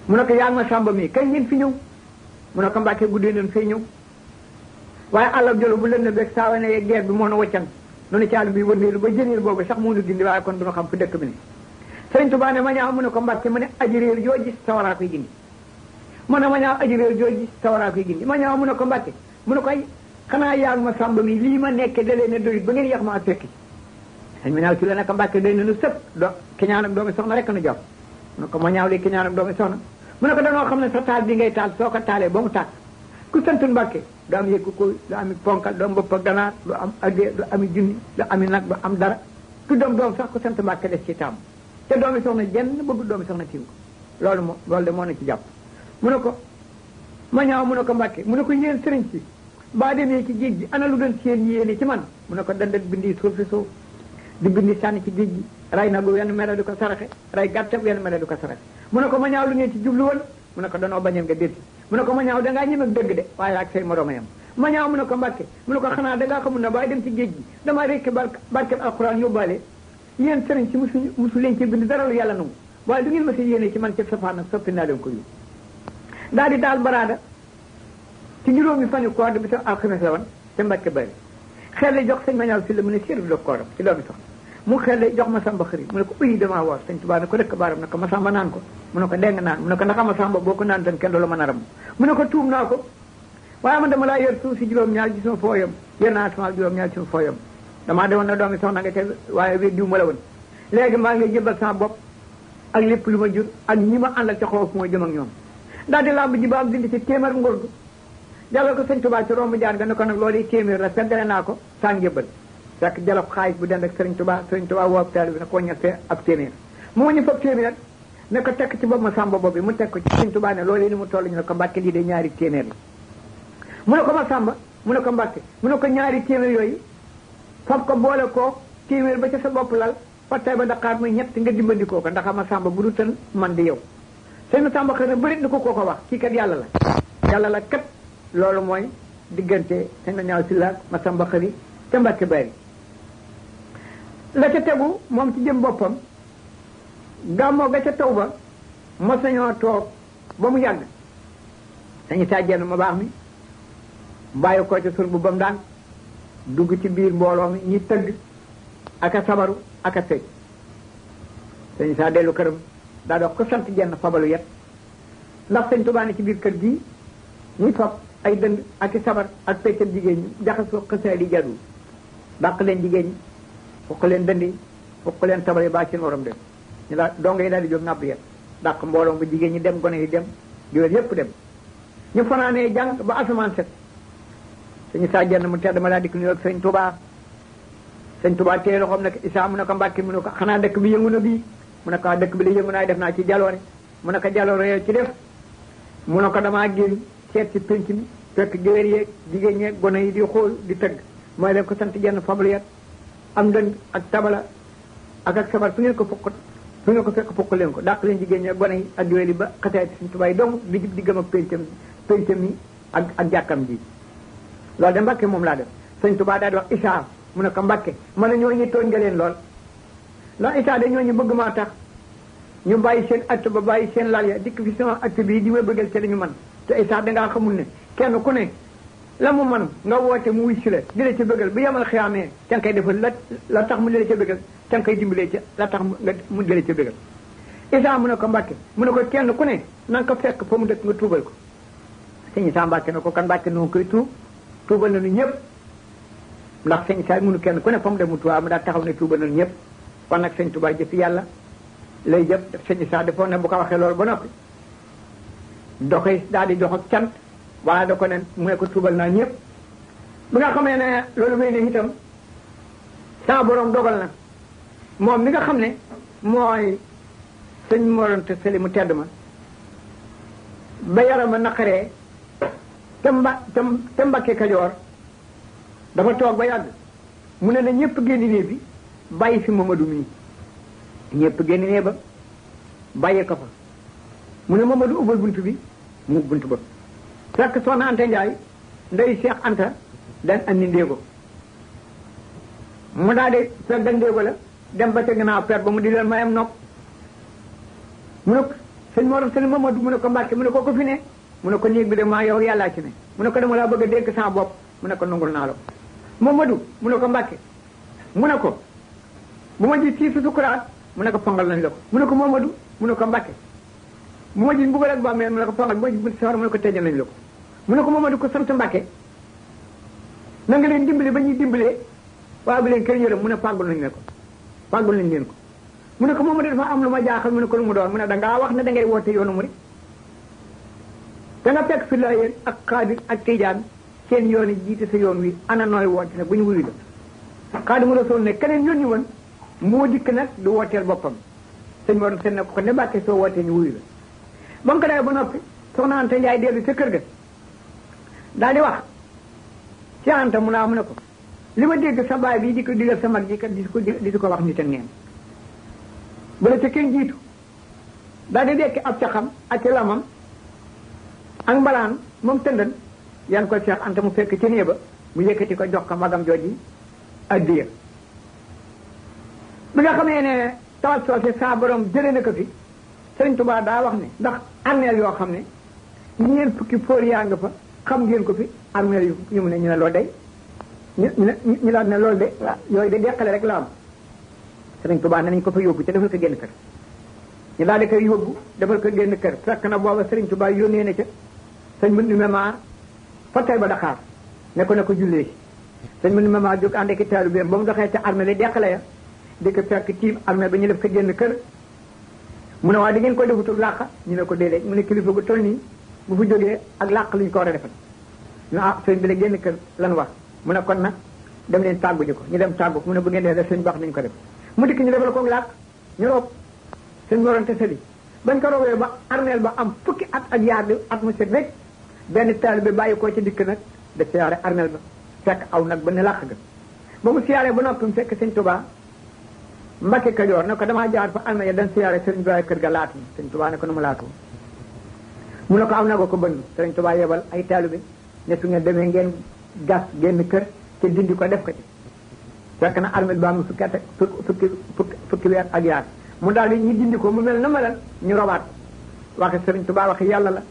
mu ne ko yaa ngi ma Samba mii kañ ngeen fi ñëw mu ne ko Mbàkke guddee nañ fay ñëw waaye àllab jolo bu lën na beeg saa wane yeeg geer bi moo na waccan noonu ci àll bi wëndeelu ba jëniir boobu sax moo nu gindi waaye kon duñu xam fu dëkk bi ne sëñ Tuubaa ne ma ñaaw mu ne ko Mbàkke mu ne aji réer joo gis sawaraa koy gindi mu ne ma ñaaw aji réer joo gis sawaraa koy gindi ma ñaaw mu ne ko Mbàkke mu ne ko ay xanaa yaa ngi ma Samba mii lii ma nekke dalee ne doyut ba ngeen yeex ma fekki sëñ ma ñaaw ci la nekk Mbàkke day nanu sëpp ki ñaan ak doomi soxna rek nu jox mu ne ko ma ñaaw li ki ñaan ak doomi soxna mu ne ko danoo xam ne sa taal bi ngay taal soo ko taalee ba mu tàkk ku santul Mbàkke du am yëkku ko du ami ponkal du am bopp ak ganaar du am addee du ami junni du ami nag du am dara ku doom sax ku sant Mbàkke des ci taam te doomi soxna jenn bëgg doomi soxna tiim ko loolu de moo na ci jàpp mu ne ko ma ñaaw mu ne ko Mbàkke mu ne ko yéen sëriñ si baa demee ci géej gi ana lu doon seen yéene ci man mu ne ko dandat bindi suuf si suuf di bindi sànni ci géej gi ray nagu wenn mera di ko saraxe ray gàttab wenn mera di ko saraxe mu ne ko ma ñaaw lu ngeen ci jublu woon mu ne ko danoo bañeen nga détti mu ne ko ma ñaaw dangaa ñem ak dëgg de waaye ak say morooma yam ma ñaaw mu ne ko Mbàkke mu ne ko xanaa dangaa xamul na baay dem ci géej gi damaa rekk barkeb alxuraan yóbbaale yéen sëriñ si musu leen ci bind dara lu yàlla nangu waaye du ngeen ma si yéene ci man ci safaan nag soppi naa leen ko yu daal di daal baraada ci juróomi fani koor bi sa alxames la woon te Mbàkke bari xel la jox sëñ ma ñaaw si la mu ne séeru do kooram ci doomi soxna mu xel la jox ma Samba Xëri mu ne ko uy damaa woor sëñ Tuubaa ne ko dëkk baaram ne ko ma Samba naan ko mu ne ko deng naan mu ne ko ndax ma Samba boo ko naan tan kenn du la mën a ram mu ne ko tuum naa ko waaye man dama laa yor suuf si juróom-ñaar ci suma fooyam yor naa sama juróom-ñaar ci suma fooyam damaa demoon na doomi soxna nga te waaye wéy diw ma la woon léegi maa ngi jëbal sama bopp ak lépp lu ma jur ak ñi ma àndal ca xoof mooy jëm ak ñoom daal di làmb ji ba am dindi ci téeméer ngordu jàllal ko sëñ Tuubaa ci romb jaar nga ne ko nag loolu téeméer la feddale naa ko saa njëbbal fekk jalof xaalis bu dend ak sëriñ Tuubaa woo ab taalibe bi ne ko ñette ab téeméer moo ñu fab téeméer ne ko tekk ci bopp ma Samba bopp bi mu teg ko ci sëriñ Tuubaa ne loolu ni mu toll ñu ne ko Mbàkke lii de ñaari téeméer la mu ne ko ma Samba mu ne ko Mbàkke mu ne ko ñaari téeméer yooyu fab ko boole koo téeméer ba ca sa bopp lal fattay ba Dakar muy ñett nga dimbandikoo ko ndax ma Samba bu du tan man di yow sëñ ma Samba xëy na bëri na ko koo ko wax kii kat yàlla la kat loolu mooy diggante sëñ ma ñaaw si la ma Samba Xëri ca Mbàkke bari la ca tegu moom ci jëm boppam gàmmoo ga ca taw ba mos nañoo toog ba mu yàgg sañu saa jenn ma baax mi bàyyi ko ca sur bu ba mu daan dugg ci biir mbooloo mi ñi tëgg ak a sabaru ak a sëy sañu saa dellu këram daa dox ko sant jenn fabalu yet ndax sëñ Tuubaa ne ci biir kër gii ñuy fab ay dënd ak i sabar ak peccam jigéen ñi jaxasoo xësaay di jaddu dàq leen jigéen ñi fokk leen dëndi fokk leen sabar yi baa seen waram dem ñu la donga yi daal di jóg nàbb yet dàq mbooloo ba jigéen ñi dem gone yi dem diwén yépp dem ñu fanaanee jàng ba asamaan set suñu saa jenn mu tedd ma daa dikk nuyoo ak sëñ Tuubaa sëñ Tuubaa téye loxoom nag Isaa mu ne ko Mbàkke mu ne ko xanaa dëkk bi yëngu na bii mu ne ko dëkk bi la yëngu naay def naa ci jaloore mu ne ko jaloore yow ci def mu ne ko damaa génn seet ci pénc mi fekk géwél yeeg jigéen ñeeg gone yi di xool di tëgg mooy leen ko sant jenn fablu yet am ndënd ak tabala ak sabar fu ngeen ko fekk fokk leen ko dàq leen jigéen ñeeg gone yi ak géwél yi ba xataay sëñ Tuubaa yi dong di jib diggam ak péncam mi ak jàkkam ji loolu de Mbàkke moom laa def sëñ Tuubaa daal di wax Isaa mu ne ko Mbàkke mën na ñooñu tooñ nga leen lool ndax Isaa de ñooñu bëgg maa tax ñu bàyyi seen att ba bàyyi seen lal ya dikk fi sama att bii di ma bëggal ca dañu man te Isaa dangaa xamul ne kenn ku ne la mu man nga woote mu wuy si la di la ca bëggal bu yemal xiyaamee ca nga koy defal la tax mu di la ca bëggal ca nga koy dimbalee ca la tax mu di la ca bëggal Isaa mu ne ko Mbàkke mu ne ko kenn ku ne na nga ko fekk fa mu dëkk nga tuubal ko sëñ Isaa Mbàkke ne ko kan Mbàkke noonu koy tuubal nañu ñëpp ndax sëñ Isaa mënu kenn ku ne fa mu dem mu Tuubaa mu daal taxaw ne tuubal nañu ñëpp kon nag sëñ Tuubaa jëfi yàlla lay jëf sëñ Isaa defoon ne bu ko waxee loolu ba noppi doxee daal di dox ak cant waaye da ko ne mu ne ko tuubal naa ñëpp bi nga xamee ne loolu wéy ne itam sama borom dogal na moom mi nga xam ne mooy sëñ Moronte Sali mu tedd ma ba yarama naqaree te Mbakke Kajoor dafa toog ba yàgg mu ne na ñëpp génn néeg bi bàyyi fi Mamadou mii ñëpp génn néeg ba bàyyi ko fa mu ne Mamadou ubbal bunt bi mu bunt ba fekk soxna Anta Ndiaye ndey Cheikh Anta dan andi ndéego mu daal di fekk da ndéego la dem ba ca ginnaaw per ba mu di leen mayam nopp mu ne ko sëñ Mamadou mu ne ko Mbàkke mu ne ko fi ne mu ne ko néeg bi de maa yow yàllaa ci ne mu ne ko dama laa bëgg a dénk sama bopp mu ne ko nangul naa la Mamadou mu ne ko Mbàkke mu ne ko bu ma ji ci sukuraat mu ne ko fangal nañ la ko mu ne ko Mamadou mu ne ko Mbàkke bu ma ji mbugal ak bàmmeel mu ne ko fangal bu ma ji sawar mu ne ko tëjal nañ la ko mu ne ko Mamadou ko sant Mbàkke na nga leen dimbali ba ñuy dimbalee waaye bu leen kër yërëm mu ne fàggul nañ leen ko fàggul nañ leen ko mu ne ko Mamadou dafa am lu ma jaaxal mu ne ko lu mu doon mu ne dangaa wax ne da ngay woote yoonu murid da nga fekk fi la yéen ak xaadir ak tijaan seen yoon yi jiite sa yoon wi ana nooy woote nag bu ñu wuyu la Xaadimu Rasuul ne keneen yónni woon moo dikk nag du wooteel boppam sëñ Mor seen ne ko ne Mbàkke soo wootee ñu wuyu la ba mu ko defee ba noppi soxna Anta Njaay dellu sa kër ga daal di wax ci Anta mu naa mu ne ko li ma dégg sa baay bi di ko digal sa mag ji kat di ko wax nit ak neen bala ca kenn jiitu daal di dekki ab caxam ak lamam ak mbalaan moom tëndan yan ko Cheikh Anta mu fekk ci néeg ba mu yëkkati ko jox ko magam jooji addiya bi nga xamee ne tawat soose saa borom jëlee na ko fi Sëriñ Tuubaa daa wax ne ndax armeel yoo xam ne ñeent fukki fóor yaa nga fa xam ngeen ko fi armeel yu mu ne ñu ne loolu day ñu la ne loolu de yooyu de deqale rek la am Sëriñ Tuubaa ne nañ ko fa yóbbu te defal ko génn kër ñu daal di koy yóbbu defal ko génn kër fekk na booba Sëriñ Tuubaa yónnee na ca sëñ mën nume maar fa tey ba Dakar ne ko jullee si sëñ mën nume maar jóg ànd ak taalibeem ba mu doxee ca armée li deqale ya di ko fekk tiim armée ba ñu def ko génn kër mu ne waa di ngeen ko defutul làq ñu ne ko déedéet mu ne kilifa gu toll nii bu fu jógee ak làq lu ñu ko war a defal ñu sëñ bi la génn kër lan wax mu ne kon nag dem leen tàggu ji ko ñu dem tàggu ko mu ne bu ngeen def sëñ baax nañu ko def mu dikk ñu defal ko làq ñu rob sëñ moronte sëli bañ ko robee ba armeel ba am fukki at ak yaar di at mu set rek benn taalibe bàyyi koo ci dikk nag da siyaare armeel ba fekk aw nag ba ne làq ga ba mu siyaare ba noppi mu fekk sëñ Tuubaa Mbakke Kajoor ne ko damaa jaar fa armeel ya dañ siyaare sëriñ Tuubaa kër ga laatu sëñ Tuubaa ne ko nu mu laatu mu ne ko aw nagoo ko bënn sëriñ Tuubaa yebal ay taalibe ne su ngeen demee ngeen gas génn kër te dindi ko def ko ci fekk na armeel ba am fukki weer ak yaar mu daal di ñu dindi ko mu mel na melal ñu robaat waxe Sëriñ Tuubaa waxe yàlla la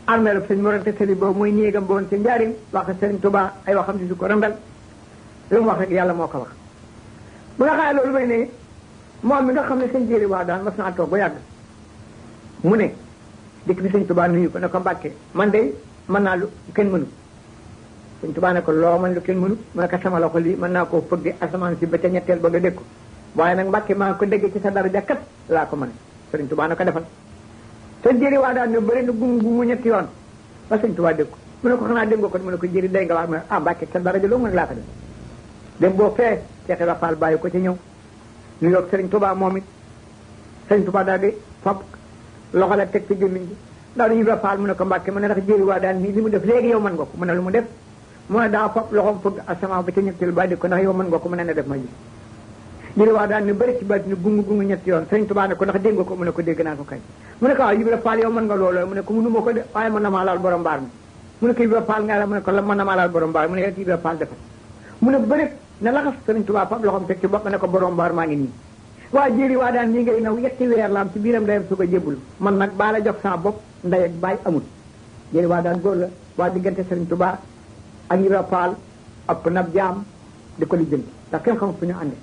armeel sëñ Morante Sali boobu mooy néegam boon ci njaarim waxe Sëriñ Tuubaa ay waxam si su ko randal lu mu wax rek yàlla moo ko wax bu nga xaye loolu may ne moom mi nga xam ne sëñ jéeri waa daan mas naa toog ba yàgg mu ne dikk bi sëñ Tuubaa nuyu ko ne ko Mbàkke man de mën naa lu kenn mënu sëñ Tuubaa ne ko loo man lu kenn mënu mu ne ko sama loxo lii mën naa koo fëgge asamaan si ba ca ñetteel ba nga dégg ko waaye nag Mbàkke maa ko dégg ci sa dara jakkat laa ko mën sëriñ Tuubaa ne ko defal sëñ jéeri waa daan ne bëri na gungu ñetti yoon ba sëñ Tuubaa dégg ko mu ne ko xanaa dégg ko mu ne ko jéeri day nga wax mu ne Mbàkke sa dara loo mën laa ko def dem boo fee Cheikh Ibra Fall bàyyi ko ci ñëw ñu yokk sëriñ Tuubaa moom it sëriñ Tuubaa daal di fab loxo la teg ci gémmiñ gi daal di Ibra Fall mu ne ko Mbàkke mu ne ndax jéeri waa daan nii li mu def léegi yow mën nga ko mu ne lu mu def mu ne daa fab loxoom fëgg asamaan ba ca ñetteel ba di ko ndax yow mën nga ko mu ne def ma ji jéeri waa daan ne bëri ci bàtti ne gungu ñetti yoon sëriñ Tuubaa ne ko ndax dégg nga ko mu ne ko dégg naa ko kay mu ne ko waaw Ibra Fall yow mën nga loolu mu ne ko mënu ma ko de waaye mën na maa laal borom mbaar mi mu ne ko Ibra Fall nga la mu ne ko la mën na maa laal borom mbaar mu ne yet Ibra Fall defal mu ne bëri ne laxas sëriñ Tuubaa fab loxoom teg ci bopp ne ko borom mbaar maa ngi nii waa jéeri waa daan nii ngay naw yetti weer la am ci biiram ndeyam su ko jébbul man nag baa la jox sama bopp ndey ak baay amul jéeri waa daan góor la waa diggante sëriñ Tuubaa ak Ibra Fall ëpp nab jaam di ko lijjanti ndax kenn xamul fu ñu ànde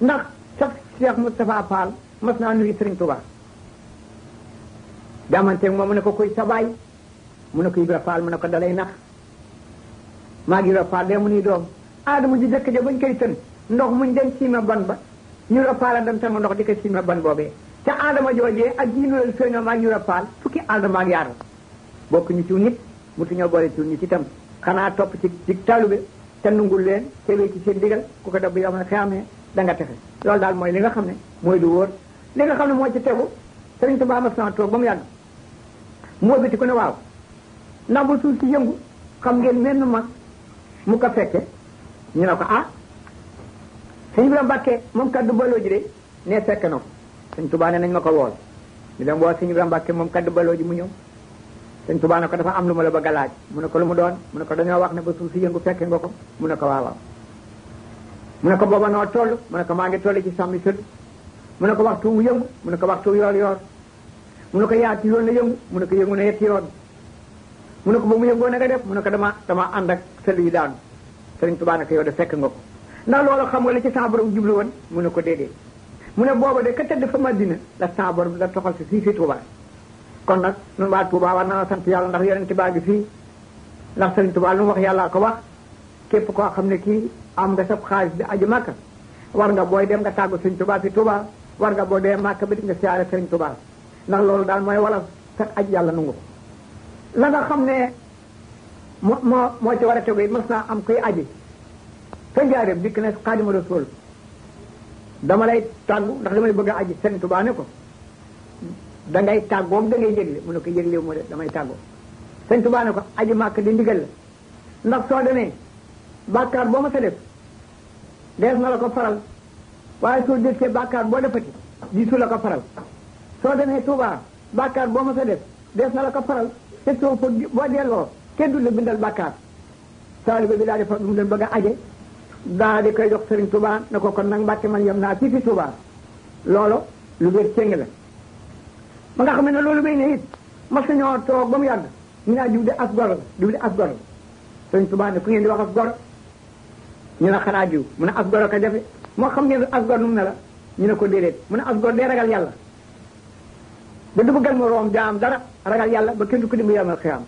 ndax sax Cheikh Moustapha Fall mas naa nuyu sëriñ Tuubaa jaamanteeg moom mu ne ko kuy sa baay mu ne ko Ibra Fall mu ne ko dalay nax maa ngi Ibra Fall de mu nuy doom aadama ji jëkk ja bañ koy tën ndox muñ dem siima ban ba ñu Ibra Fall dem sama ndox di ko siima ban boobee ca aadama joojee ak jiinulal feeñoo maa ngi Ibra Fall fukki aadama ak yaar bokk ñu ciw nit mutu ñoo boole ciw nit itam xanaa topp ci talube te nungul leen te wéy ci seen digal ku ko def bu yow na xeamee da nga texe loolu daal mooy li nga xam ne mooy lu wóor li nga xam ne moo ci tegu Sëriñ Tuubaa mas na toog ba mu yàgg moo biti ku ne waaw ndax bu suuf si yëngu xam ngeen menn mag mu ko fekke ñu ne ko sëñ Ibrahima Mbàkke moom kaddu baloo ji de ne fekk na ko sëñ Tuubaa ne nañ ma ko wool ñu dem woo sëñ Ibrahima Mbàkke moom kaddu baloo ji mu ñëw sëñ Tuubaa ne ko dafa am lu ma la bëgg a laaj mu ne ko lu mu doon mu ne ko dañoo wax ne ba suuf si yëngu fekke nga ko mu ne ko waaw mu ne ko booba noo toll mu ne ko maa ngi toll ci sàmmi sëdd mu ne ko waxtu wu yëngu mu ne ko waxtu yoor yoor mu ne ko yaati yoon la yëngu mu ne ko yëngu na yetti yoon mu ne ko ba mu yëngoo na nga def mu ne ko dama ànd ak sëdd yi daanu sëriñ Tuubaa ne ko yow de fekk nga ko ndax loolu xam nga li ci sa borom jublu woon mu ne ko déedéet mu ne booba de ka tëdd fa Madina la sa borom la toxal si fii Tuubaa kon nag ñun waa Tuubaa war na sant yàlla ndax yonent baa ngi fii ndax sëriñ Tuubaa lu mu wax yàllaa ko wax képp koo xam ne kii am nga sab xaalis di aji Màkka war nga booy dem nga tàggu sëriñ Tuubaa fi Tuubaa war nga boo dee Màkka bi di nga siyaare sëriñ Tuubaa ndax loolu daal mooy wala sax aj yàlla nangu ko la nga xam ne moo ci war a tegu mas naa am koy aji fa njaareem dikk ne Xaadimu Rasuul dama lay tàggu ndax damay bëgg a aji sëriñ Tuubaa ne ko da ngay tàggoom da ngay yëgle mu ne ko yëgle mu de damay tàggoo sëriñ Tuubaa ne ko aji Màkka di ndigal la ndax soo demee bàkkaar boo ma sa def dees na la ko faral waaye soo dëkkee bàkkaar boo defati diisu la ko faral soo demee Tuubaa bàkkaar boo ma sa def dees na la ko faral te soo ko boo delloo kenn du la bindal bàkkaar taalibe bi daal di fa mu leen bëgg a aje daa di koy jox sëriñ Tuubaa ne ko kon nag Mbàkke man yem naa fii fi Tuubaa loolu lu wér cëng la ma nga xam ne loolu bay ne it mas nañoo toog ba mu yàgg ñu naa diw de as gor la diw de as gor la sëriñ Tuubaa ne ku ngeen di wax as gor ñu ne xanaa diw mu ne as gor ko jafe moo xam ngeen as gor nu mu ne la ñu ne ko déedéet mu ne as gor dee ragal yàlla ba du bëggal ma room jaam dara ragal yàlla ba kenn du ko dimb yàlla xiyam